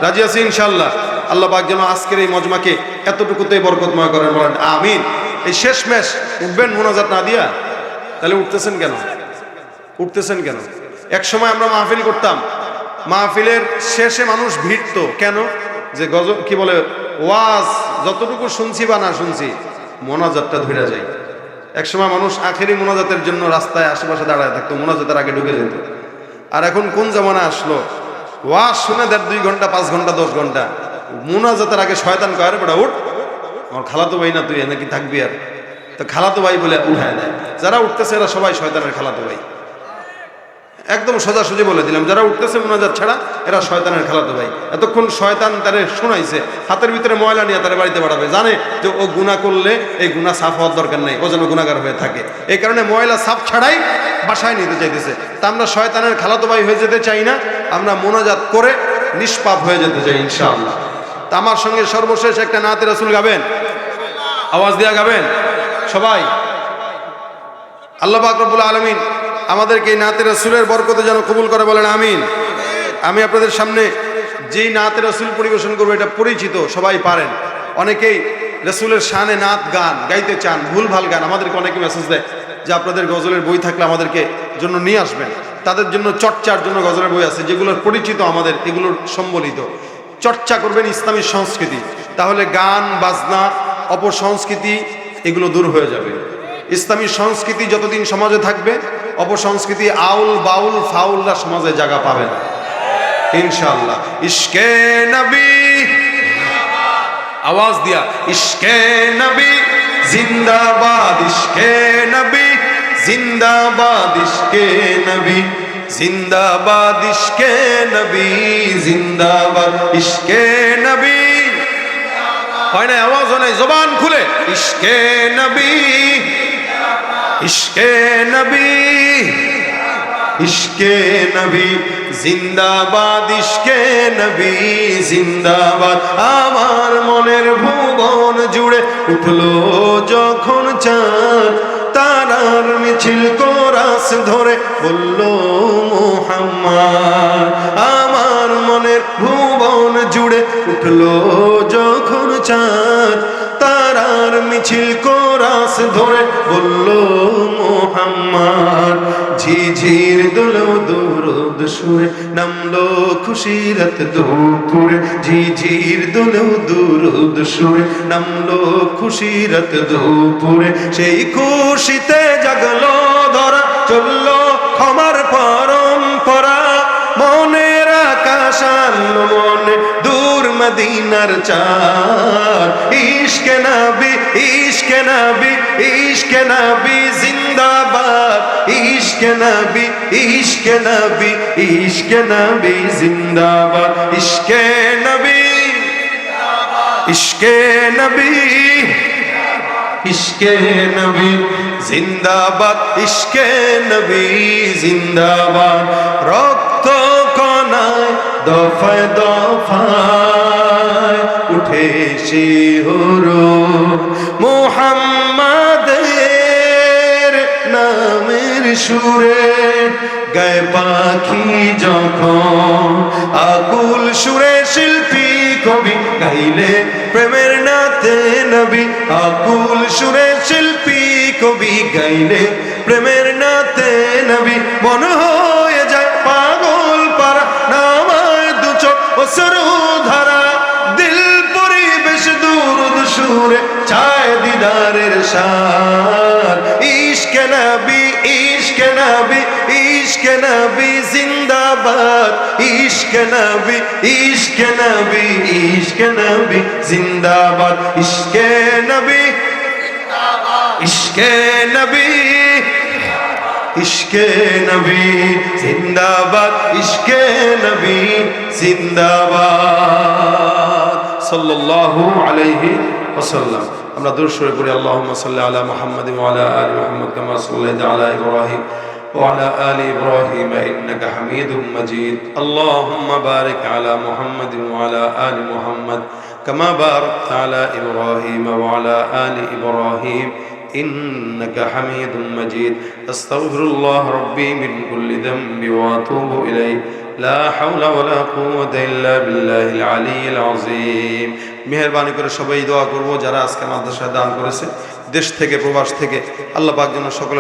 রাজি আছি ইনশাআল্লাহ? আল্লাহ পাক যেন আজকের এই মজমাকে এতটুকুতেই বরকতময় করেন, বলেন আমিন। এই শেষ মেশ উঠবেন মোনাজাত না দিয়া? তাহলে উঠতেছেন কেন? উঠতেছেন কেন? এক সময় আমরা মাহফিল করতাম, মাহফিলের শেষে মানুষ ভিড়তো কেন? যে কি বলে, ওয়াজ যতটুকু শুনছি বা না শুনছি, মোনাজাতটা ধরে যায়। একসময় মানুষ আখেরি মোনাজাতের জন্য রাস্তায় আশেপাশে দাঁড়ায় থাকতো, মোনাজাতের আগে ঢুকে যেত। আর এখন কোন জামানা আসলো, ওয়াজ শুনে 1.5-2 ঘন্টা, 5 ঘন্টা, 10 ঘন্টা, মোনাজাতের আগে শয়তান কয়, আরে বেটা উঠ, আমার খালাতো ভাই না তুই, নাকি থাকবি? আর তো খালাতো ভাই বলে উঠায় দেয়। যারা উঠতেছে এরা সবাই শয়তানের খালাতো ভাই। একদম সোজাসুজি বলে দিলাম, যারা উঠতেছে মোনাজাত ছাড়া এরা শয়তানের খালাতো ভাই। এতক্ষণ শয়তান তারে শোনাইছে, হাতের ভিতরে ময়লা নিয়ে তারে বাড়িতে বাড়াবে, জানে যে ও গুনাহ করলে এই গুনাহ সাফ হওয়ার দরকার নেই, ও যেন গুনাহগার হয়ে থাকে। এই কারণে ময়লা সাফ ছাড়াই বাসায় নিতে চাইতেছে। তা আমরা শয়তানের খালাতো ভাই হয়ে যেতে চাই না, আমরা মোনাজাত করে নিষ্পাপ হয়ে যেতে চাই ইনশাআল্লাহ। তা আমার সঙ্গে সর্বশেষ একটা নাতে রাসূল গাবেন, আওয়াজ দিয়া গাবেন সবাই। আল্লাহ পাক রব্বুল আলামিন আমাদেরকে এই নাতে রাসূলের বরকতে যেন কবুল করে, বলেন আমিন। আমি আপনাদের সামনে যেই নাতে রাসূল পরিবেশন করবো, এটা পরিচিত, সবাই পারেন। অনেকেই রাসূলের শানে নাত গান গাইতে চান, ভুলভাল গান। আমাদেরকে অনেকে মেসেজ দেয় যে আপনাদের গজলের বই থাকলে আমাদেরকে জন্য নিয়ে আসবেন। তাদের জন্য চর্চার জন্য গজলের বই আছে, যেগুলোর পরিচিত আমাদের, এগুলোর সম্বলিত। চর্চা করবেন ইসলামী সংস্কৃতি, তাহলে গান বাজনা অপসংস্কৃতি এগুলো দূর হয়ে যাবে। ইসলামী সংস্কৃতি যতদিন সমাজে থাকবে, অপসংস্কৃতি আউল বাউল ফাউলরা সমাজে জায়গা পাবে না ইনশাআল্লাহ। ইশকে নবী, আওয়াজ দিয়া, ইশকে নবী জিন্দাবাদ, ইশকে নবী জিন্দাবাদ, ইশকে নবী জিন্দাবাদ, ইশকে নবী জিন্দাবাদ, ইশকে নবী। হয় না? আওয়াজ হয় না, জবান খুলে, ইশকে নবী, ইশকে নবী, ইশকে নবী জিন্দাবাদ, ইশকে নবী জিন্দাবাদ। আমার মনের ভুবন জুড়ে উঠলো যখন চাঁদ, তারার মিছিল কোরাস ধরে বলল মুহাম্মদ। আমার মনের ভুবন জুড়ে উঠলো যখন চাঁদ, তারার মিছিল কোরাস ধরে বলল মুহাম্মদ। ঝিঝির দোলেও দুরুদ সুরে নামলো খুশিরাত দুপুরে, ঝিঝির দোলেও দুরুদ সুরে নামলো খুশিরাত দুপুরে। সেই খুশিতে জাগলো ধরা, চললো ক্ষমার পরম্পরা, মনের আকাশ আনলো মনে দূর মদিনার চাঁদ। ইশকে নবী, ইশকে নবী, ইশকে নবী জিন্দাবাদ, ইশকে নবী, ইশকে নবী, ইশকে নবী জিন্দাবাদ, ইশকে নবী, ইশকে নবী, ইশকে নবী জিন্দাবাদ, ইশকে নবী জিন্দাবাদ। রক্ত কণায় দফায় দফায় উঠে শিহরণ, মুহাম্মাদের নামের সুরে গায়ে পাখি যখন, আকুল সুরে শিল্পী কবি গাইলে প্রেমের নাতে নবী, আকুল সুরে শিল্পী কবি গাইলে প্রেমের নাতে নবী। মন হয়ে যায় পাগল পারা, নামায় দু চোখ অশ্রু ধারা, দিল পরিবেশ দুরুদ সুরে চায় দিদারের সার। ইশকে নবী, ইশকে নবী, ইশকে নবী জিন্দাবাদ, ইশকে নবী, ইশকে নবী, ইশকে নবী জিন্দাবাদ, ইশকে নবী, ইশকে নবী, ইশকে নবী জিন্দাবাদ, ইশকে নবী জিন্দাবাদ সাল্লাল্লাহু আলাইহি ওয়াসাল্লাম। আমরা দুরূদ শরীফ পড়ি। আল্লাহুম্মা সাল্লি আলা মুহাম্মাদিন ওয়া আলা আলি মুহাম্মাদ কামা সাল্লাইতা আলা ইব্রাহিম وعلى آل إبراهيم إنك حميد مجيد اللهم بارك على محمد وعلى آل محمد كما باركت على إبراهيم وعلى آل إبراهيم إنك حميد مجيد أستغفر الله ربي من كل ذنب وأتوب إليه لا حول ولا قوة إلا بالله العلي العظيم মেহেরবানি করে সবাই দোয়া করব যারা আজকে মাদ্রাসায় দান করেছে, দেশ থেকে প্রবাস থেকে। আল্লাহ পাক যেন সকলে